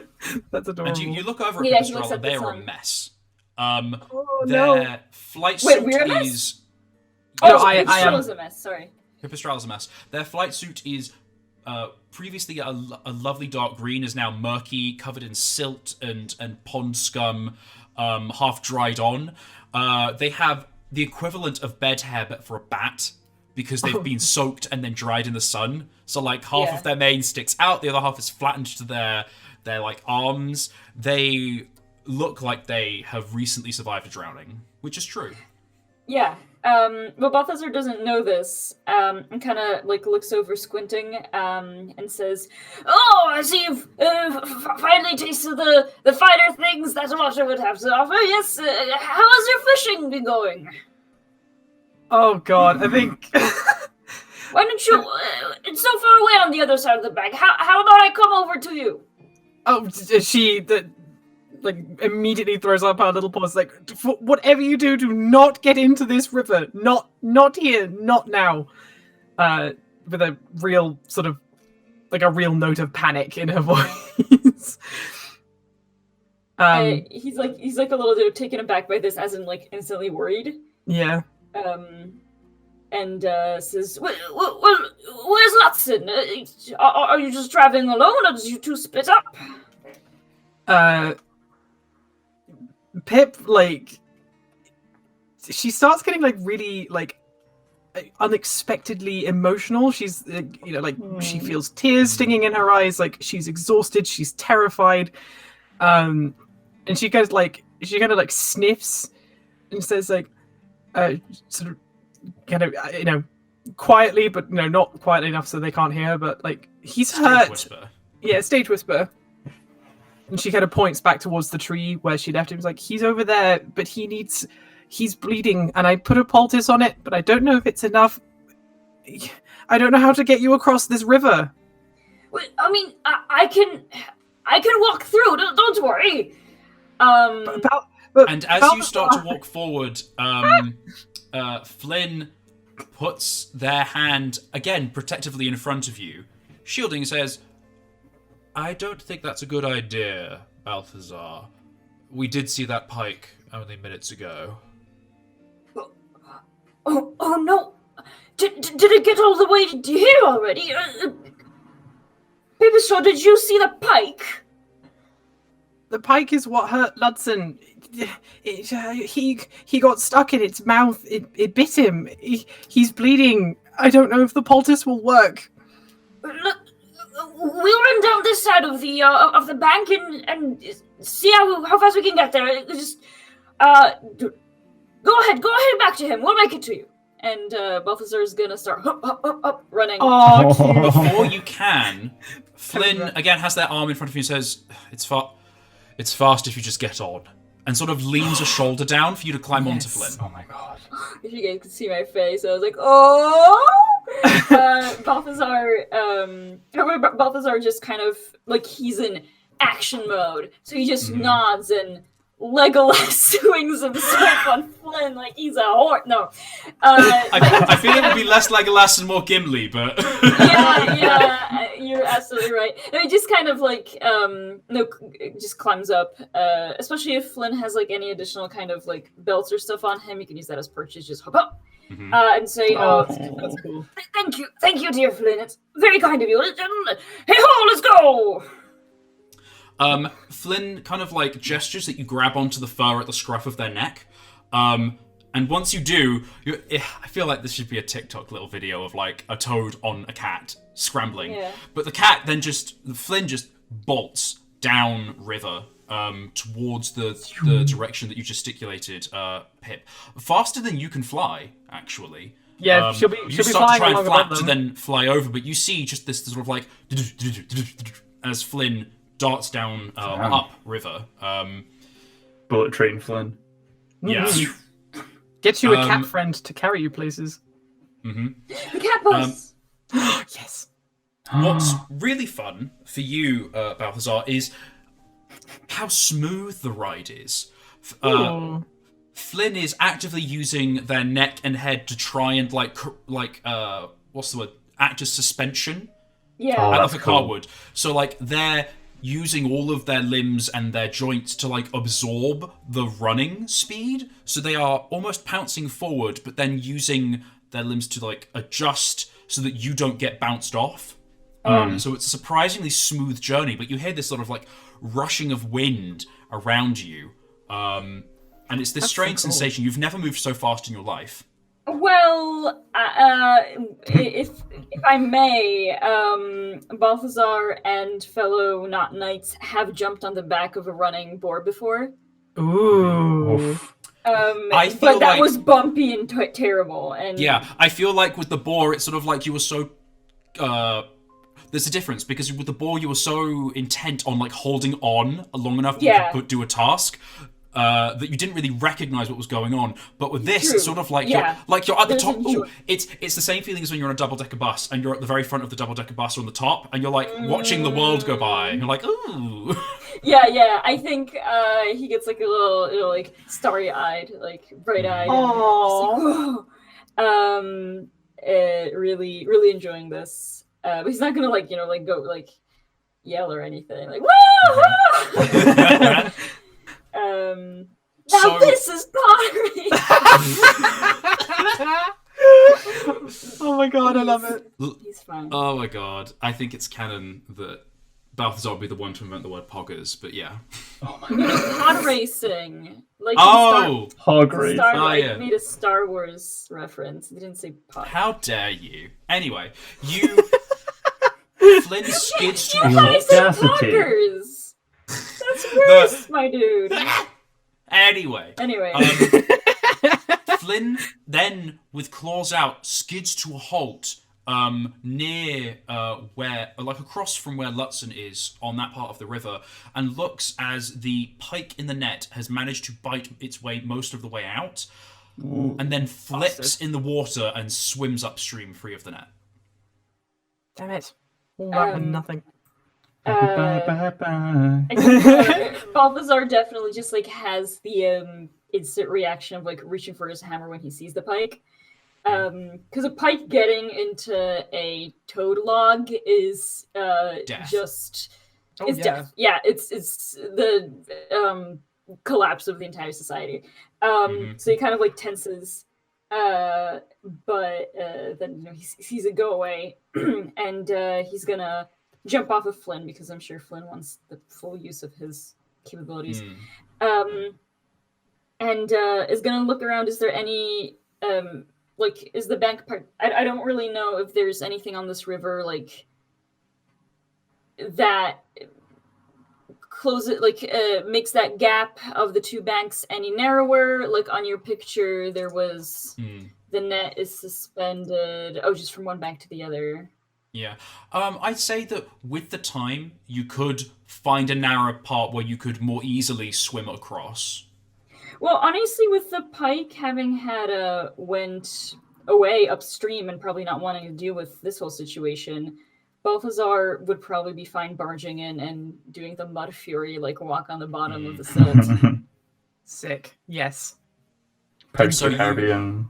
That's adorable. And you look over at Yeah, he Pipistrelle, looks and at the they are a sun. mess. Oh, Their no. flight Wait, suit we're a mess? is. No, Oh, I am- Pipistrelle's a mess. Sorry. Pipistrelle's a mess. Their flight suit is previously a lovely dark green, is now murky, covered in silt and pond scum, half dried on. They have the equivalent of bed hair, but for a bat, because they've been soaked and then dried in the sun. So like half of their mane sticks out, the other half is flattened to their like arms. They look like they have recently survived a drowning, which is true. Yeah. But Balthazar doesn't know this, and kind of like looks over squinting, and says, "Oh, I see you've finally tasted the finer things that Otter would have to offer. Yes, how has your fishing been going? Oh, God, I think... Why don't you? It's so far away on the other side of the bag. How about I come over to you?" Oh, immediately throws up her little paws, like, whatever you do, do not get into this river. Not here, not now. With a real sort of, like a real note of panic in her voice. He's like a little bit taken aback by this, as in like instantly worried. Yeah. And says, where's Lutzen? Are you just traveling alone, or did you two split up? Pip, like, she starts getting, like, really, like, unexpectedly emotional. She's, she feels tears stinging in her eyes, like, she's exhausted, she's terrified. And she kind of sniffs and says, like, sort of, kind of, quietly, but, not quietly enough so they can't hear her, but, like, he's hurt. Stage whisper. Yeah, stage whisper. And she kind of points back towards the tree where she left him. He's like, he's over there, but he's bleeding, and I put a poultice on it, but I don't know if it's enough. I don't know how to get you across this river. Well, I mean, I can walk through. Don't worry. And as you start to walk forward, Flynn puts their hand again protectively in front of you, shielding, says, "I don't think that's a good idea, Balthazar. We did see that pike only minutes ago." Oh no! Did it get all the way to here already? Pipistrelle, did you see the pike? The pike is what hurt Lutzen. He got stuck in its mouth. It bit him. He's bleeding. I don't know if the poultice will work. Look, we'll run down this side of the bank and see how fast we can get there. Just go ahead back to him. We'll make it to you. and Balthazar's gonna start up, running. Oh, cute. Before you can, Flynn again has their arm in front of you and says, "It's fast if you just get on," and sort of leans a shoulder down for you to climb onto Flynn. Oh my god. If you guys could see my face, I was like, "Oh!" Balthazar just kind of like he's in action mode, so he just nods and Legolas swings himself on Flynn like he's a horse. No, I feel it would be less Legolas and more Gimli, but yeah, you're absolutely right. And it just kind of like it just climbs up. Especially if Flynn has like any additional kind of like belts or stuff on him, you can use that as perches. Just hop up and say, That's cool. thank you, dear Flynn. It's very kind of you, gentlemen. Hey ho, let's go." Flynn kind of like gestures that you grab onto the fur at the scruff of their neck. And once you do, I feel like this should be a TikTok little video of like a toad on a cat scrambling. Yeah. But the cat then Flynn just bolts down river towards the direction that you gesticulated, Pip. Faster than you can fly, actually. Yeah, she'll be You start to flying try and along flap above to them. then fly over, but you see just this sort of like as Flynn darts down up river. Bullet train Flynn. Yeah. Get you a cat friend to carry you places. The cat bus. Yes. What's really fun for you, Balthazar, is how smooth the ride is. Ooh. Flynn is actively using their neck and head to try and what's the word? Act as suspension. Yeah. Oh, Like that's a car cool. would. So like they're using all of their limbs and their joints to like absorb the running speed. So they are almost pouncing forward, but then using their limbs to like adjust so that you don't get bounced off. So it's a surprisingly smooth journey, but you hear this sort of like rushing of wind around you. And it's this strange so cool. sensation. You've never moved so fast in your life. Well, if I may, Balthazar and fellow not knights have jumped on the back of a running boar before. Ooh. Oof. I feel But that like- was bumpy and terrible. And Yeah, I feel like with the boar, it's sort of like you were so. There's a difference because with the boar, you were so intent on like holding on long enough that you could do a task that you didn't really recognize what was going on. But with this, True. it's sort of like Yeah. you're at the There's top. a Ooh, joy. it's the same feeling as when you're on a double-decker bus and you're at the very front of the double-decker bus or on the top, and you're like watching the world go by, and you're like, ooh. Yeah. I think he gets like a little like starry-eyed, like bright-eyed. Aww. Really, really enjoying this. But he's not gonna like go like yell or anything like woo! Now So- this is pottery. Oh my god, I love it. He's fine. Oh my god, I think it's canon that Balthazar would be the one to invent the word poggers, but yeah. Pod racing, like Hog race. made a Star Wars reference. They didn't say pod. How dare you? Anyway, Flynn skids to Yeah, I said Audacity. poggers. That's worse, my dude. Anyway, Flynn then, with claws out, skids to a halt near where, like across from where Lutzen is on that part of the river, and looks as the pike in the net has managed to bite its way most of the way out, and then flips in the water and swims upstream free of the net. Damn it. All that and nothing. Bye, bye, bye. I think Balthazar definitely just like has the instant reaction of like reaching for his hammer when he sees the pike. Because a pike getting into a toad log is Death. just Oh, it's yeah. death. Yeah, it's the collapse of the entire society. So he kind of like tenses, but then he sees it go away, and he's gonna jump off of Flynn because I'm sure Flynn wants the full use of his capabilities. And is gonna look around. Is there any like is the bank part? I don't really know if there's anything on this river like that close it like makes that gap of the two banks any narrower. Like on your picture, there was the net is suspended. Oh, just from one bank to the other. Yeah. I'd say that with the time, you could find a narrow part where you could more easily swim across. Well, honestly, with the pike having went away upstream and probably not wanting to deal with this whole situation, Balthazar would probably be fine barging in and doing the mud fury, like walk on the bottom of the silt. Sick. Yes. Pirates So of the Caribbean.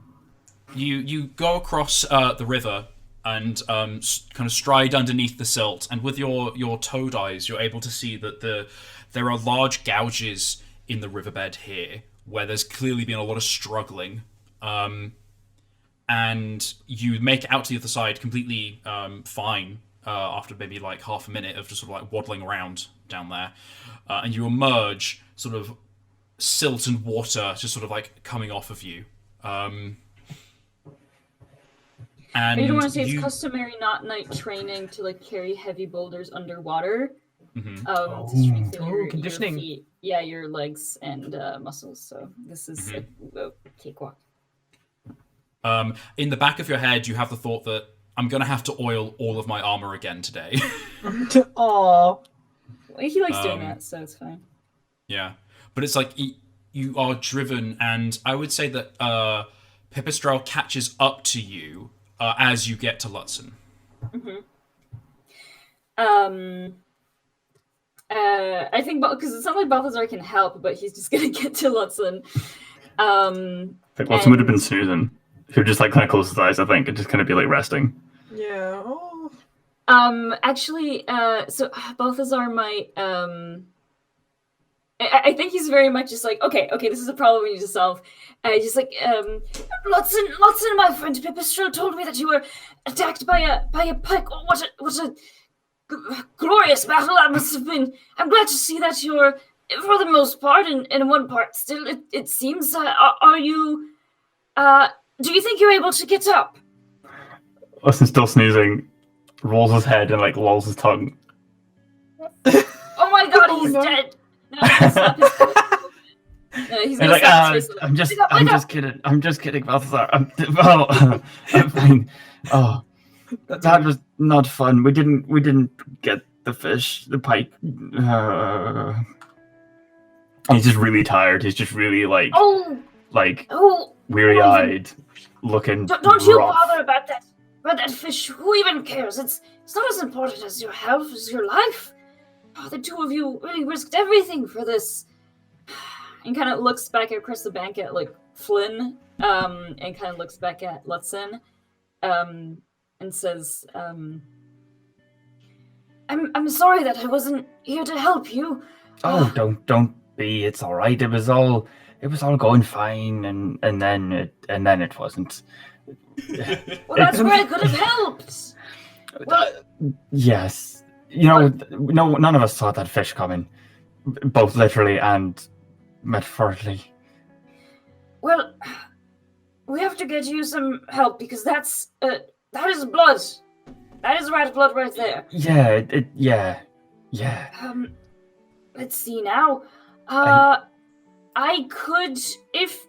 You go across the river and kind of stride underneath the silt, and with your toad eyes, you're able to see that there are large gouges in the riverbed here, where there's clearly been a lot of struggling. And you make it out to the other side completely fine after maybe like half a minute of just sort of like waddling around down there. And you emerge sort of silt and water just sort of like coming off of you. And I don't want to say it's customary not night training to like carry heavy boulders underwater. To strengthen your conditioning. Your feet. Yeah, your legs and muscles. So this is a cakewalk. In the back of your head, you have the thought that I'm going to have to oil all of my armor again today. Aww. Well, he likes doing that, so it's fine. Yeah. But it's like you are driven, and I would say that Pipistrelle catches up to you as you get to Lutzen. I think because it's not like Balthazar can help, but he's just gonna get to Lutzen. I think Lutzen would have been snoozing. He would just like kind of close his eyes, I think, and just kind of be like resting. Yeah. Oh. Actually, so Balthazar might. I think he's very much just like, okay, this is a problem we need to solve. Just like, Lutzen, my friend Pipistrelle told me that you were attacked by a pike. Oh, what a glorious battle that must have been. I'm glad to see that you're, for the most part, and in one part still, it seems. Are you? Do you think you're able to get up? Lutzen's still snoozing, rolls his head and like lolls his tongue. Oh my god, he's dead. No, he's gonna like, slap his face. I'm just kidding, Balthazar. I'm fine. Oh, that was not fun. We didn't get the fish, the pike. He's just really tired. He's just really like weary-eyed, looking. Don't you rough. bother about that fish. Who even cares? It's not as important as your health, as your life. Oh, the two of you really risked everything for this. And kind of looks back across the bank at like Flynn, and kind of looks back at Lutzen, and says, "I'm sorry that I wasn't here to help you." Oh, don't be. It's all right. It was all going fine, and then it wasn't. Well, that's where I could have helped. Well, yes. No, none of us saw that fish coming, both literally and metaphorically. Well, we have to get you some help because that is blood. That is rat blood right there. Yeah. Let's see now. I could, if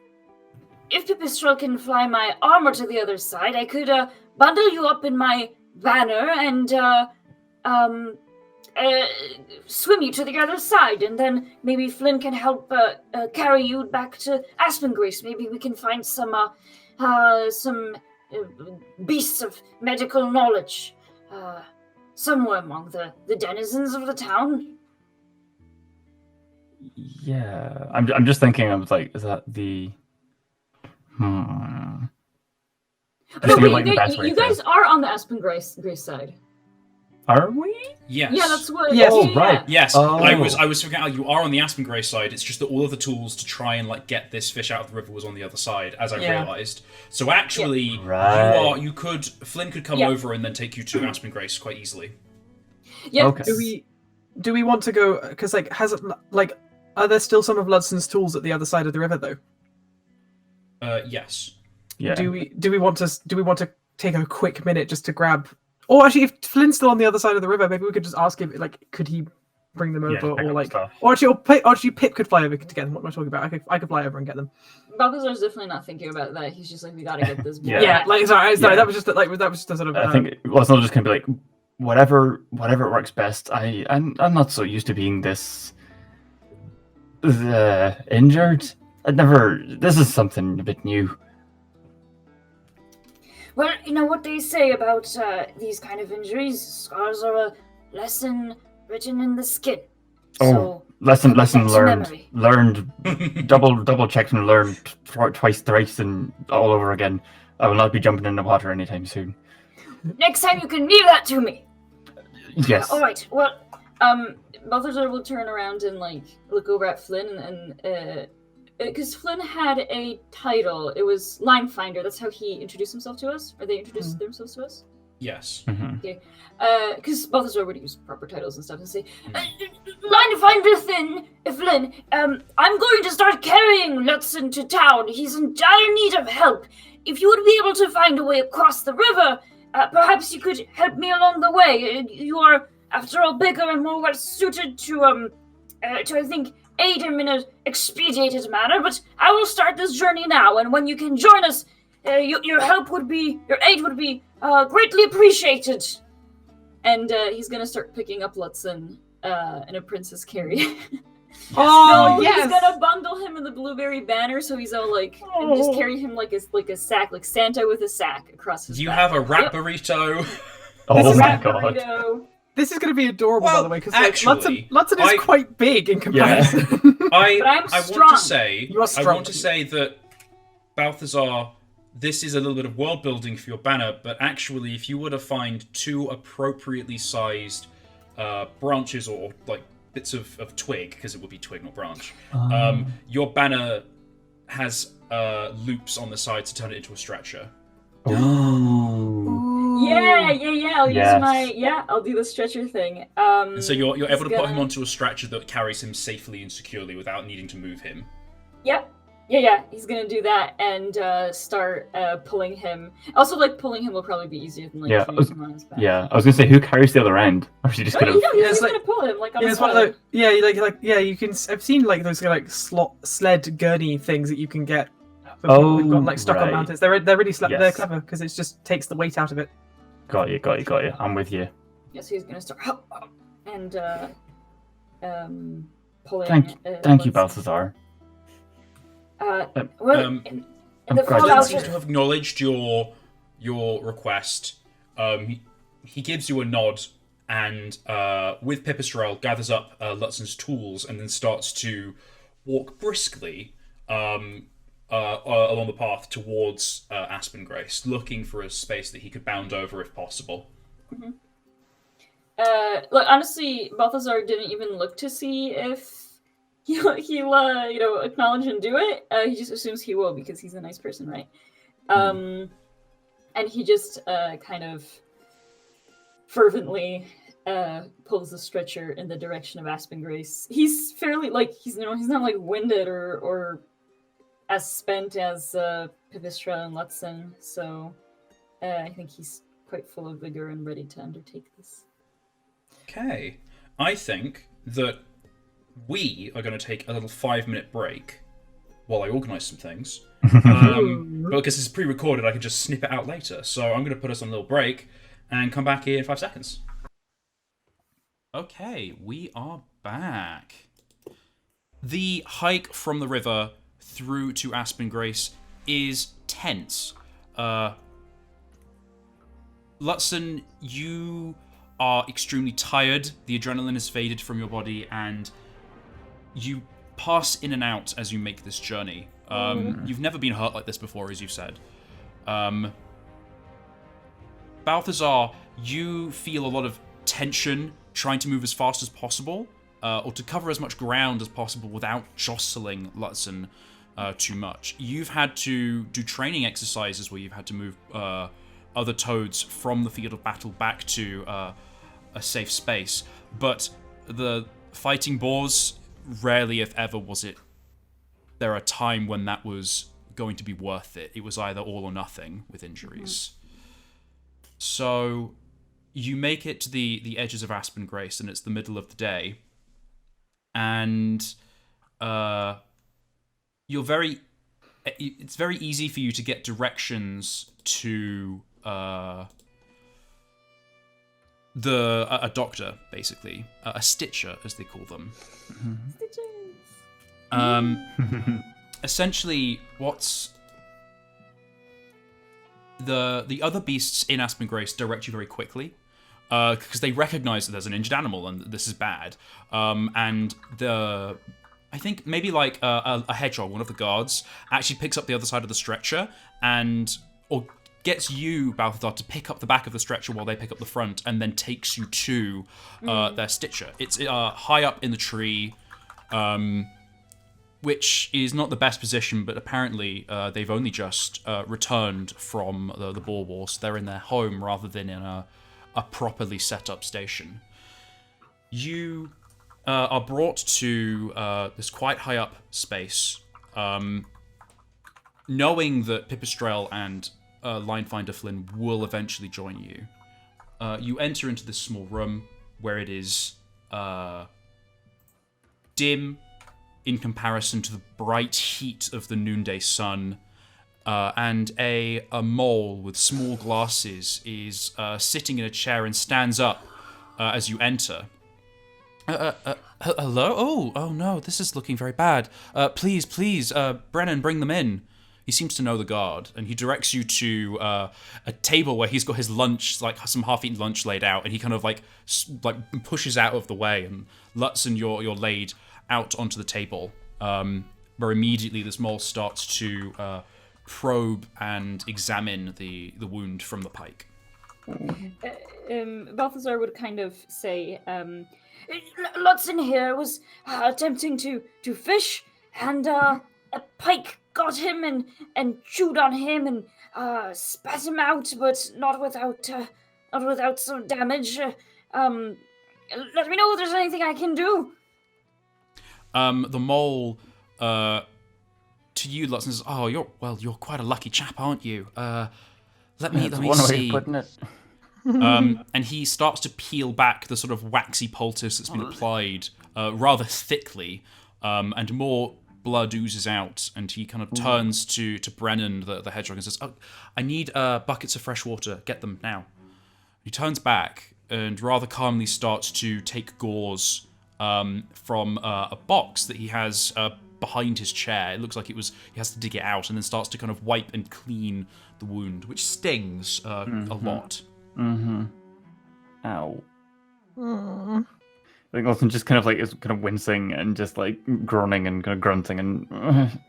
Pipistrelle can fly my armor to the other side, I could bundle you up in my banner and swim you to the other side, and then maybe Flynn can help carry you back to Aspengrace. Maybe we can find some beasts of medical knowledge somewhere among the denizens of the town. Yeah, I'm just thinking. I was like, is that the? No, wait, you guys are on the Aspengrace side. Are we? Yes. Yeah, that's what. Yes. Oh, right. Yes, Oh. I was forgetting. You are on the Aspengrace side. It's just that all of the tools to try and like get this fish out of the river was on the other side, as I realized. So actually, Right. Flynn could come over and then take you to Aspengrace quite easily. Yeah. Okay. Do we want to go? Because are there still some of Ludsen's tools at the other side of the river though? Yes. Yeah. Do we want to take a quick minute just to grab? Or actually, if Flynn's still on the other side of the river, maybe we could just ask him. Like, could he bring them Yeah, over, pick or up like, stuff. or actually, Pip could fly over to get them. What am I talking about? I could fly over and get them. Balthazar's definitely not thinking about that. He's just like, we gotta get this. Yeah. Yeah, like sorry, Yeah. that was just a sort of. I think it's not just gonna be like whatever works best. I'm not so used to being this injured. This is something a bit new. Well, you know what they say about these kind of injuries? Scars are a lesson written in the skin. So, Lesson commit that to learned. memory. Learned. double checked and learned twice, thrice, and all over again. I will not be jumping in the water anytime soon. Next time you can leave that to me. Yes. All right. Well, Balthazar will turn around and like look over at Flynn and because Flynn had a title. It was Line Finder. That's how he introduced himself to us. Or they introduced themselves to us. Yes. Mm-hmm. Okay. Because Balthazar would use proper titles and stuff and say, Line Finder Flynn, I'm going to start carrying Lutzen to town. He's in dire need of help. If you would be able to find a way across the river, perhaps you could help me along the way. You are, after all, bigger and more well suited to I think, aid him in an expedited manner. But I will start this journey now, and when you can join us, your aid would be greatly appreciated. And he's gonna start picking up Lutzen in a princess carry. Oh, yes! He's gonna bundle him in the blueberry banner, so he's all like, and just carry him like a sack, like Santa with a sack across his You back. have a rat burrito. Oh my Rat god. burrito. This is going to be adorable, by the way, because actually, Lutzen is quite big in comparison. I strong. want to say, You are strong. that Balthazar, this is a little bit of world building for your banner, but actually, if you were to find two appropriately sized branches or like bits of twig, because it would be twig, not branch, your banner has loops on the side to turn it into a stretcher. Oh. I'll do the stretcher thing. And so you're able to gonna... put him onto a stretcher that carries him safely and securely without needing to move him. Yep. Yeah. He's gonna do that and start pulling him. Also, like pulling him will probably be easier than like carrying him on his back. Yeah, I was gonna say, who carries the other end? Or is he just gonna? He's gonna pull him like on his side. You can. I've seen like those like sled gurney things that you can get. For people who've got like stuck on mountains. They're really they're clever because it just takes the weight out of it. Got you. I'm with you. Yes, he's gonna start and pulling. Thank you, Balthazar. In I'm the Flynn fallout. seems to have acknowledged your request. He gives you a nod and with Pipistrelle gathers up Lutzen's tools and then starts to walk briskly along the path towards Aspen Grace, looking for a space that he could bound over if possible. Mm-hmm. Look, honestly, Balthazar didn't even look to see if he'll acknowledge and do it. He just assumes he will because he's a nice person, right? And he just kind of fervently pulls the stretcher in the direction of Aspen Grace. He's fairly he's not like winded or as spent as Pipistrelle and Lutzen, so I think he's quite full of vigor and ready to undertake this. Okay. I think that we are going to take a little 5-minute break while I organise some things. But because it's pre-recorded, I can just snip it out later. So I'm going to put us on a little break and come back here in 5 seconds. Okay, we are back. The hike from the river through to Aspen Grace is tense. Lutzen, you are extremely tired. The adrenaline has faded from your body, and you pass in and out as you make this journey. You've never been hurt like this before, as you've said. Balthazar, you feel a lot of tension trying to move as fast as possible, or to cover as much ground as possible without jostling Lutzen too much. You've had to do training exercises where you've had to move other toads from the field of battle back to a safe space. But the fighting boars, rarely if ever was it there a time when that was going to be worth it. It was either all or nothing with injuries. So you make it to the edges of Aspen Grace, and it's the middle of the day. and it's very easy for you to get directions to a doctor, basically, a stitcher, as they call them. Stitches. Essentially, what's the other beasts in Aspen Grace direct you very quickly, because they recognize that there's an injured animal and this is bad. And I think maybe like a hedgehog, one of the guards, actually picks up the other side of the stretcher or gets you, Balthazar, to pick up the back of the stretcher while they pick up the front, and then takes you to their stitcher. It's high up in the tree, which is not the best position, but apparently they've only just returned from the Boer War, so they're in their home rather than in a properly set up station. You are brought to this quite high up space, knowing that Pipistrelle and Linefinder Flynn will eventually join you. You enter into this small room where it is dim in comparison to the bright heat of the noonday sun, and a mole with small glasses is sitting in a chair and stands up as you enter. Hello? Oh no, this is looking very bad. Please, Brennan, bring them in. He seems to know the guard, and he directs you to a table where he's got his lunch, like some half-eaten lunch laid out, and he kind of like pushes out of the way, and Lutzen, you're laid out onto the table, where immediately this mole starts to probe and examine the wound from the pike. Balthazar would kind of say, Lutzen here was attempting to fish, and a pike got him and chewed on him and spat him out, but not without some damage. Let me know if there's anything I can do. The mole, to you, Lutzen, says, "Oh, you're quite a lucky chap, aren't you? Let me one see." way of putting it. And he starts to peel back the sort of waxy poultice that's been applied rather thickly, and more blood oozes out, and he kind of turns to Brennan, the hedgehog, and says, "Oh, I need buckets of fresh water. Get them now." He turns back and rather calmly starts to take gauze from a box that he has behind his chair. It looks like he has to dig it out, and then starts to kind of wipe and clean the wound, which stings a lot. Mm-hmm. Ow. I think Lawson just kind of like is kind of wincing and just like groaning and kind of grunting and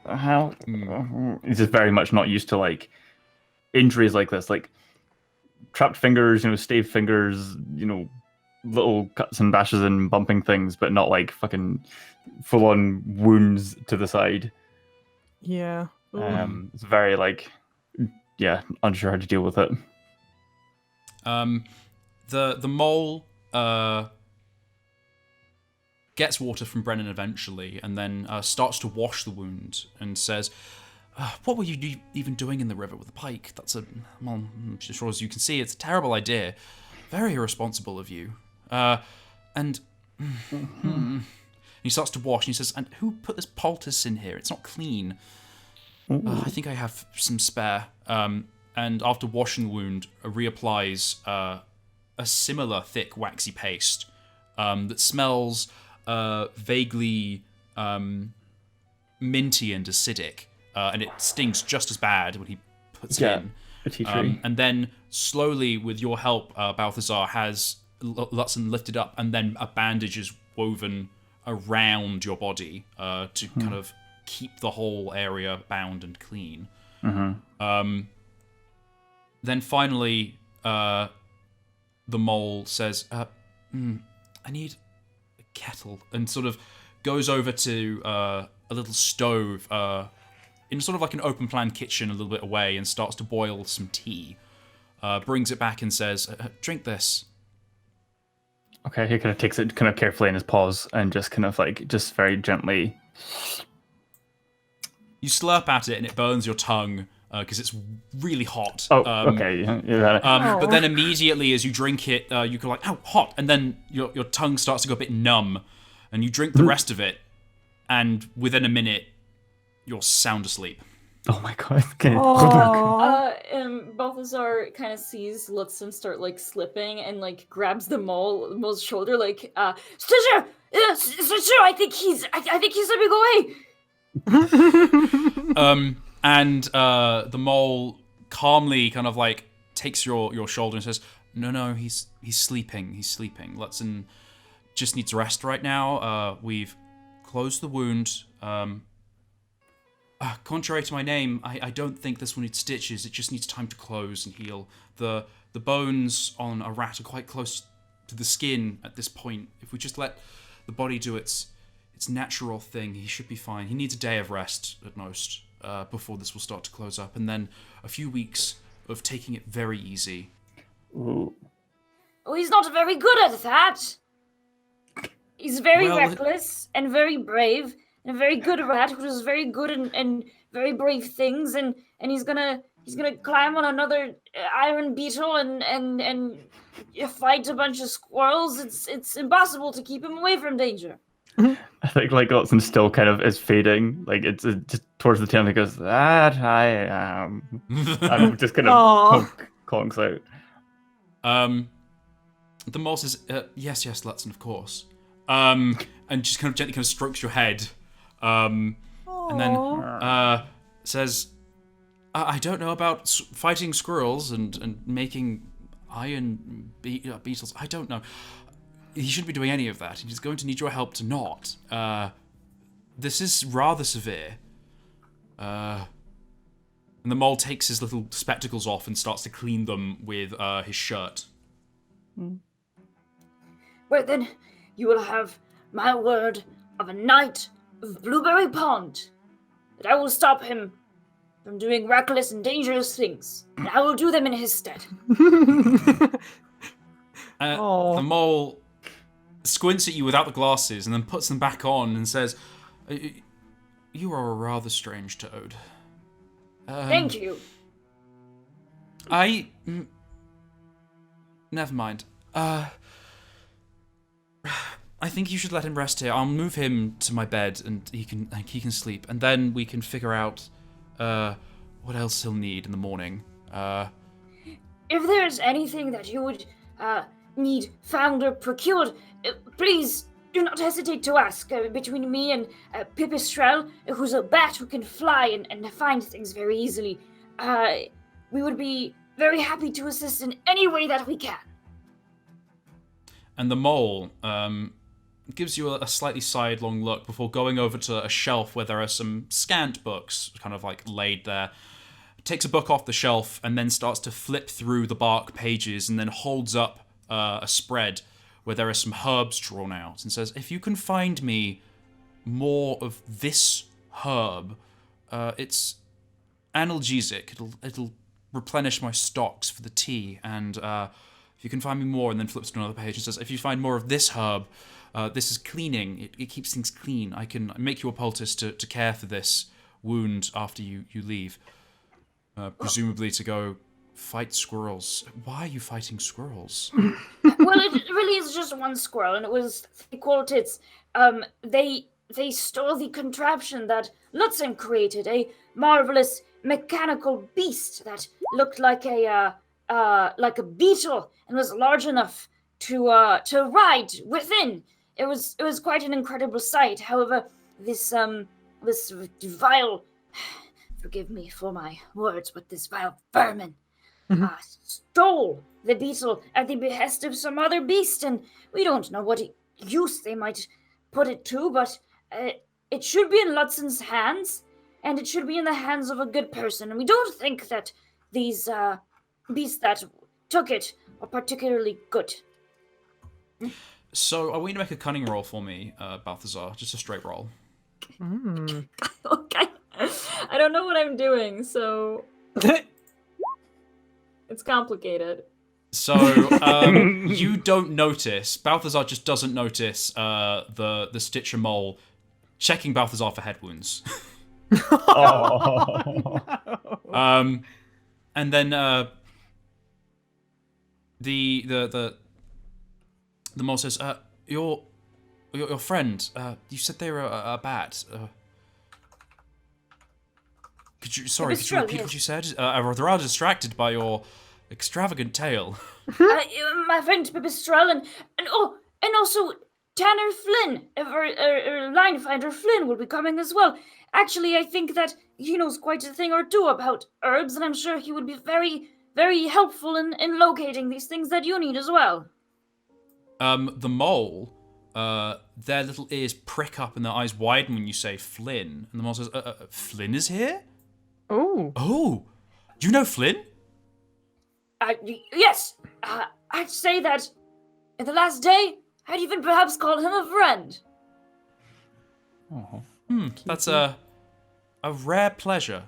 how he's just very much not used to like injuries like this, like trapped fingers, staved fingers, little cuts and bashes and bumping things, but not like fucking full on wounds to the side. Yeah. It's very like, unsure how to deal with it. The mole gets water from Brennan eventually, and then starts to wash the wound and says, "What were you even doing in the river with the pike? That's I'm sure as you can see, it's a terrible idea. Very irresponsible of you." And he starts to wash, and he says, "And who put this poultice in here? It's not clean." I think I have some spare. And after washing the wound, reapplies a similar thick waxy paste that smells vaguely minty and acidic, and it stings just as bad when he puts it in. A tea tree. And then slowly, with your help, Balthazar has Lutzen lifted up, and then a bandage is woven around your body to kind of keep the whole area bound and clean. Then finally, the mole says, I need a kettle, and sort of goes over to a little stove in sort of like an open plan kitchen a little bit away, and starts to boil some tea. Brings it back and says, "Drink this." Okay, he kind of takes it kind of carefully in his paws and just kind of like, just very gently. You slurp at it and it burns your tongue because it's really hot. Oh, okay. Yeah. But then immediately as you drink it, you go like, "Oh, hot," and then your tongue starts to go a bit numb, and you drink the rest of it, and within a minute, you're sound asleep. Oh my god. Okay. Balthazar kind of sees Lutzen start like slipping and like grabs the mole's shoulder, like, Stitcher, Stitcher, I think he's slipping away. And the mole calmly kind of like takes your shoulder and says, "No, he's sleeping. He's sleeping. Lutzen just needs rest right now. We've closed the wound. Contrary to my name, I don't think this one needs stitches. It just needs time to close and heal. The bones on a rat are quite close to the skin at this point. If we just let the body do its natural thing, he should be fine. He needs a day of rest at most before this will start to close up, and then a few weeks of taking it very easy." Ooh. Oh, he's not very good at that. He's very reckless and very brave. And a very good rat who does very good and very brave things, and he's gonna climb on another iron beetle and fight a bunch of squirrels. It's impossible to keep him away from danger. I think like Lutzen still kind of is fading. Like it's just towards the tail and he goes, "That I am." I'm just kind of conks out. The mole says, yes, Lutzen, of course. And just kind of gently kind of strokes your head. And then says, "I don't know about fighting squirrels and making iron beetles. I don't know. He shouldn't be doing any of that. He's going to need your help to not. This is rather severe." And the mole takes his little spectacles off and starts to clean them with his shirt. Well, then, you will have my word of a knight of Blueberry Pond, that I will stop him from doing reckless and dangerous things, and I will do them in his stead. The mole squints at you without the glasses and then puts them back on and says, "You are a rather strange toad." Thank you. Never mind. I think you should let him rest here. I'll move him to my bed and he can sleep, and then we can figure out what else he'll need in the morning. If there's anything that you would need found or procured, please do not hesitate to ask. Between me and Pipistrelle, who's a bat who can fly and find things very easily, we would be very happy to assist in any way that we can. And the mole gives you a slightly sidelong look before going over to a shelf where there are some scant books kind of like laid there. Takes a book off the shelf and then starts to flip through the bark pages and then holds up a spread where there are some herbs drawn out and says, "If you can find me more of this herb, it's analgesic. It'll replenish my stocks for the tea, and if you can find me more," and then flips to another page and says, "If you find more of this herb, this is cleaning. It keeps things clean. I can make you a poultice to care for this wound after you leave. Presumably to go fight squirrels." Why are you fighting squirrels? Well, it really is just one squirrel, and it was three quartets. They stole the contraption that Lutzen created, a marvelous mechanical beast that looked like a beetle and was large enough to ride within. It was quite an incredible sight. However, this vile, forgive me for my words, but this vile vermin stole the beetle at the behest of some other beast, and we don't know what use they might put it to, but it should be in Lutzen's hands, and it should be in the hands of a good person, and we don't think that these beasts that took it are particularly good. So, I want you to make a cunning roll for me, Balthazar. Just a straight roll. Okay. I don't know what I'm doing, so it's complicated. So, you don't notice, Balthazar just doesn't notice the Stitcher mole checking Balthazar for head wounds. And then the mole says, "You're your friend. You said they were a bat. Could you repeat what you said? I was rather distracted by your extravagant tale. My friend Pipistrelle and also Tanner Flynn, our line finder Flynn will be coming as well. Actually, I think that he knows quite a thing or two about herbs, and I'm sure he would be very, very helpful in locating these things that you need as well. The mole, their little ears prick up and their eyes widen when you say Flynn, and the mole says, Flynn is here? Oh. Oh, you know Flynn? Yes, I'd say that in the last day, I'd even perhaps call him a friend. Oh. That's a rare pleasure.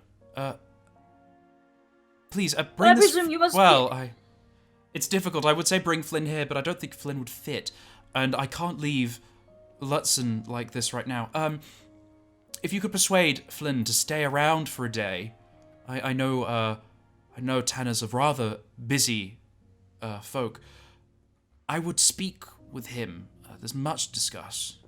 Please, bring I this... presume you must It's difficult. I would say bring Flynn here, but I don't think Flynn would fit. And I can't leave Lutzen like this right now. If you could persuade Flynn to stay around for a day, I know Tanner's a rather busy folk. I would speak with him. There's much to discuss.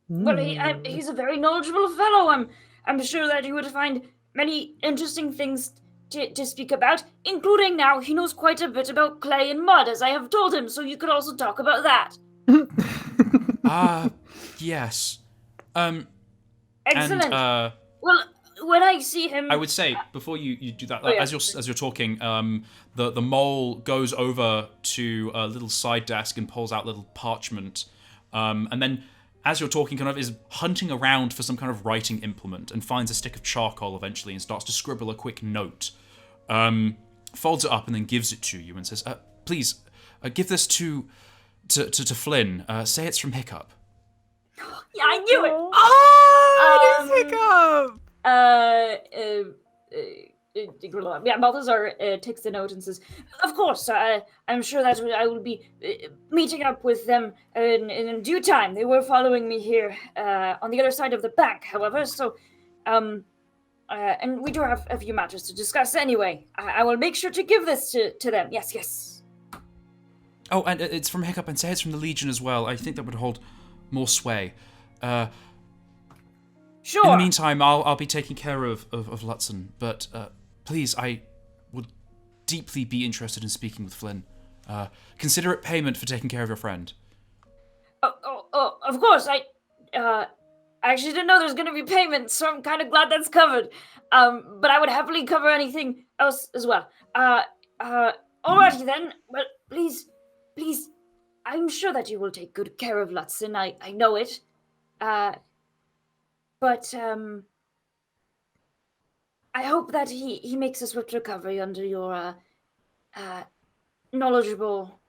Well, he's a very knowledgeable fellow. I'm sure that you would find many interesting things to speak about, including now he knows quite a bit about clay and mud, as I have told him, so you could also talk about that. Yes. Excellent. And, well, when I see him... I would say, before you do that, as you're talking, the mole goes over to a little side desk and pulls out a little parchment, and then, as you're talking, kind of is hunting around for some kind of writing implement and finds a stick of charcoal eventually and starts to scribble a quick note. Folds it up and then gives it to you and says, please, give this to Flynn. Say it's from Hiccup. Yeah, I knew it! Oh, Hiccup! Balthazar takes the note and says, of course, I'm sure that I will be meeting up with them in due time. They were following me here on the other side of the bank, however, so, and we do have a few matters to discuss anyway. I will make sure to give this to them. Yes. Oh, and it's from Hiccup, and say it's from the Legion as well. I think that would hold more sway. Sure. In the meantime, I'll be taking care of Lutzen, but please, I would deeply be interested in speaking with Flynn. Consider it payment for taking care of your friend. Oh, of course. I actually didn't know there's going to be payment, so I'm kind of glad that's covered. But I would happily cover anything else as well. Alrighty then. But please, I'm sure that you will take good care of Lutzen. I know it. But I hope that he makes a swift recovery under your knowledgeable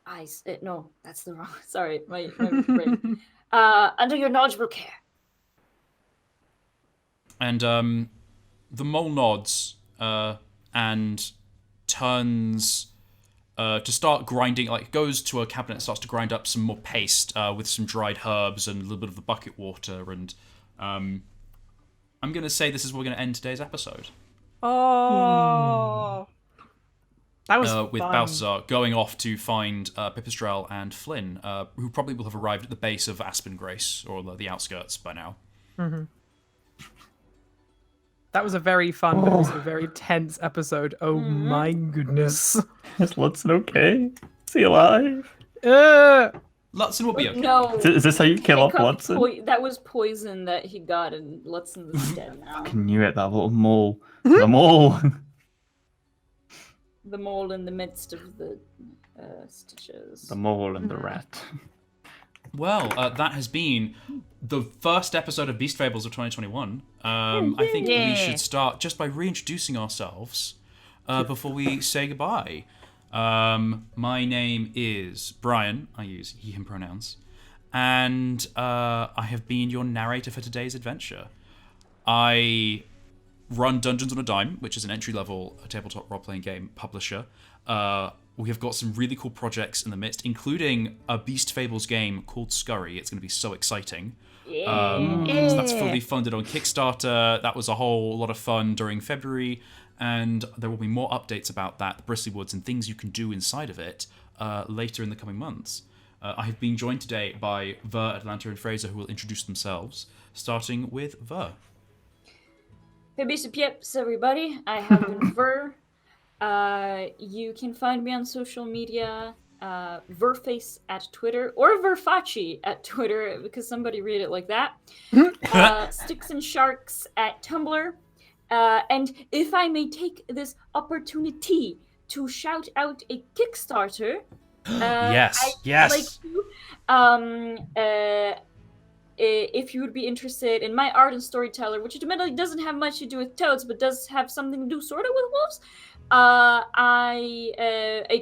eyes. No, that's the wrong. Sorry, my brain. Under your knowledgeable care. And the mole nods and turns to start grinding, goes to a cabinet and starts to grind up some more paste with some dried herbs and a little bit of the bucket water. And I'm going to say this is where we're going to end today's episode. Oh. That was with fun. Balthazar going off to find Pipistrelle and Flynn, who probably will have arrived at the base of Aspen Grace, or the outskirts by now. Mm-hmm. That was a very fun, but also very tense episode. Oh my goodness. Is Lutzen okay? Is he alive? Lutzen will be okay. No. Is this how you kill off Lutzen? That was poison that he got, and Lutzen is dead now. I knew it, that little mole. The mole! The mole in the midst of the stitches. The mole and the rat. Well, that has been the first episode of Beast Fables of 2021. I think we should start just by reintroducing ourselves before we say goodbye. My name is Brian. I use he, him pronouns. And I have been your narrator for today's adventure. I run Dungeons on a Dime, which is an entry-level tabletop role-playing game publisher. We have got some really cool projects in the midst, including a Beast Fables game called Scurry. It's going to be so exciting. So that's fully funded on Kickstarter. That was a whole lot of fun during February. and there will be more updates about that, the Bristly Woods, and things you can do inside of it later in the coming months. I have been joined today by Ver, Atlanta, and Fraser, who will introduce themselves, starting with Ver. Hey, Basic Pips, everybody. I have been Ver. You can find me on social media, Verface at Twitter, or Verfaci at Twitter, because somebody read it like that. Sticks and Sharks at Tumblr. And if I may take this opportunity to shout out a Kickstarter, Yes. like you, if you would be interested in my art and storyteller, which admittedly doesn't have much to do with toads, but does have something to do sort of with wolves. A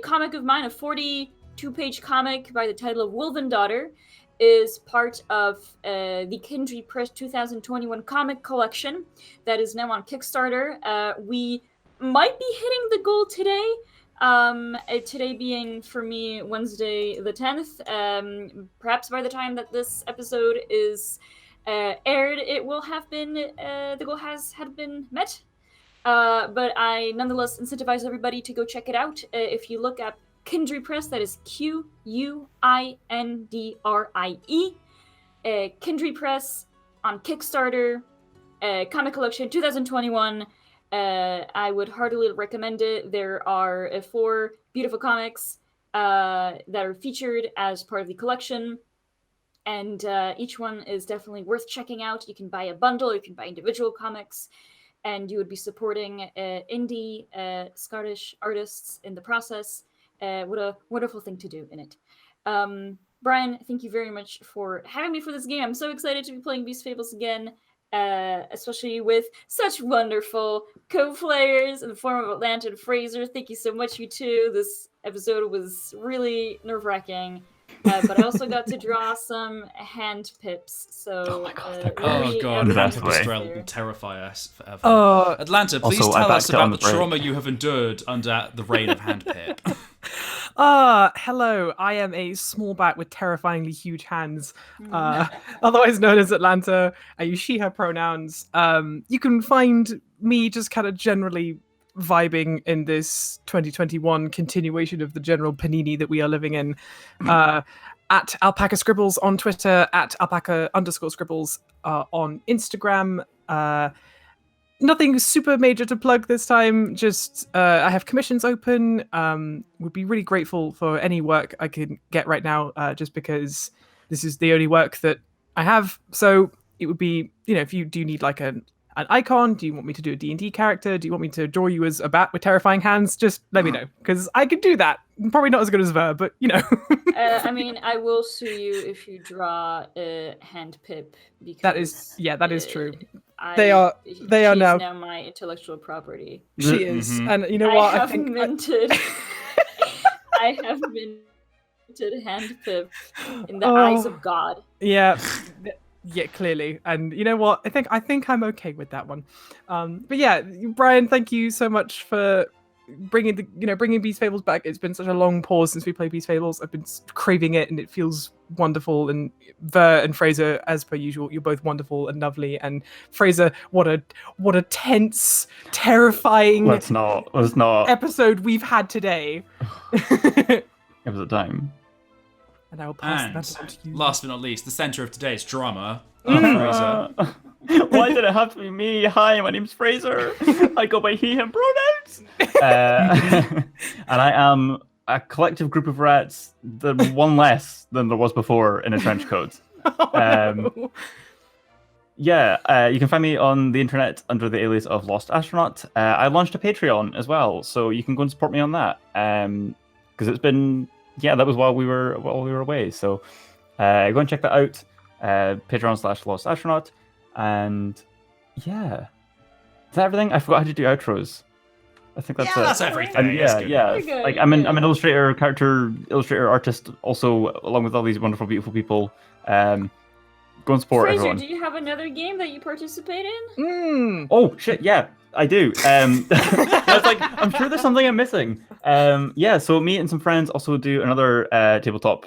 comic of mine, a 42-page comic by the title of Wolven Daughter, is part of the Kindred Press 2021 comic collection that is now on Kickstarter. We might be hitting the goal today. Today being, for me, Wednesday the 10th. Perhaps by the time that this episode is aired, it will have been, the goal had been met. But I nonetheless incentivize everybody to go check it out. If you look up Kindry Press, that is Quindrie. Kindry Press on Kickstarter, comic collection 2021. I would heartily recommend it. There are 4 beautiful comics that are featured as part of the collection, and each one is definitely worth checking out. You can buy a bundle, you can buy individual comics, and you would be supporting indie Scottish artists in the process. What a wonderful thing to do in it. Brian, thank you very much for having me for this game. I'm so excited to be playing Beast Fables again, especially with such wonderful co-players in the form of Atlanta and Fraser. Thank you so much, you two. This episode was really nerve-wracking. But I also got to draw some hand pips, so Oh my God, Pipistrelle will terrify us forever. Atlanta, please also, tell us backed it on about the the break. trauma you have endured under the reign of Hand Pip. Hello. I am a small bat with terrifyingly huge hands, otherwise known as Atlanta. I use she/her pronouns. You can find me just kind of generally vibing in this 2021 continuation of the general panini that we are living in. At Alpaca Scribbles on Twitter, at Alpaca_Scribbles on Instagram. Nothing super major to plug this time. Just I have commissions open. Would be really grateful for any work I can get right now, just because this is the only work that I have. So it would be, if you do need like an icon, do you want me to do a D&D character? Do you want me to draw you as a bat with terrifying hands? Just let me know, because I can do that. Probably not as good as Ver, but I mean, I will sue you if you draw a hand pip, because that is true. They are now my intellectual property. She is, and you know what? I have minted hand pip in the eyes of God. Yeah. Yeah, clearly, and you know what? I think I'm okay with that one. But yeah, Brian, thank you so much for bringing Beast Fables back. It's been such a long pause since we played Beast Fables. I've been craving it, and it feels wonderful. And Ver and Fraser, as per usual, you're both wonderful and lovely. And Fraser, what a tense, terrifying Let's not episode we've had today. It was a time. And I will pass the message on to you. Last but not least, the center of today's drama, Fraser. Why did it have to be me? Hi, my name's Fraser. I go by he, him pronouns. And I am a collective group of rats, one less than there was before in a trench coat. Yeah, you can find me on the internet under the alias of Lost Astronaut. I launched a Patreon as well, so you can go and support me on that. Because it's been... Yeah, that was while we were away. So go and check that out. Patreon/Lost Astronaut. And yeah. Is that everything? I forgot how to do outros. I think that's it. That's everything. And yeah. Good, Like I'm an illustrator, artist, also along with all these wonderful, beautiful people. Go and support Fraser, everyone. do you have another game that you participate in? Oh shit, yeah, I do. I was like, I'm sure there's something I'm missing. Yeah, so me and some friends also do another tabletop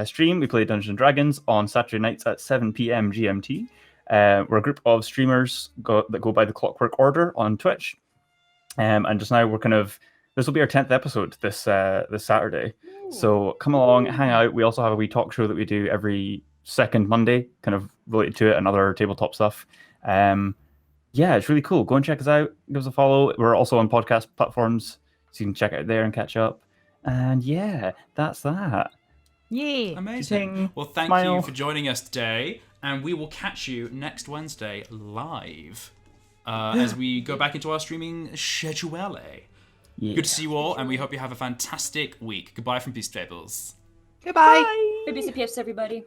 stream. We play Dungeons and Dragons on Saturday nights at 7 p.m. GMT. We're a group of streamers that go by the Clockwork Order on Twitch. And just now we're this will be our 10th episode this Saturday. So come along, hang out. We also have a wee talk show that we do every second Monday, kind of related to it and other tabletop stuff. Yeah, it's really cool. Go and check us out. Give us a follow. We're also on podcast platforms, so you can check out there and catch up. And yeah, that's that. Yeah. Amazing. Ting. Well, thank Smile. you for joining us today, and we will catch you next Wednesday live as we go back into our streaming schedule. Yeah. Good to see you all, and we hope you have a fantastic week. Goodbye from Peace Fables. Goodbye. Baby CPFs, everybody.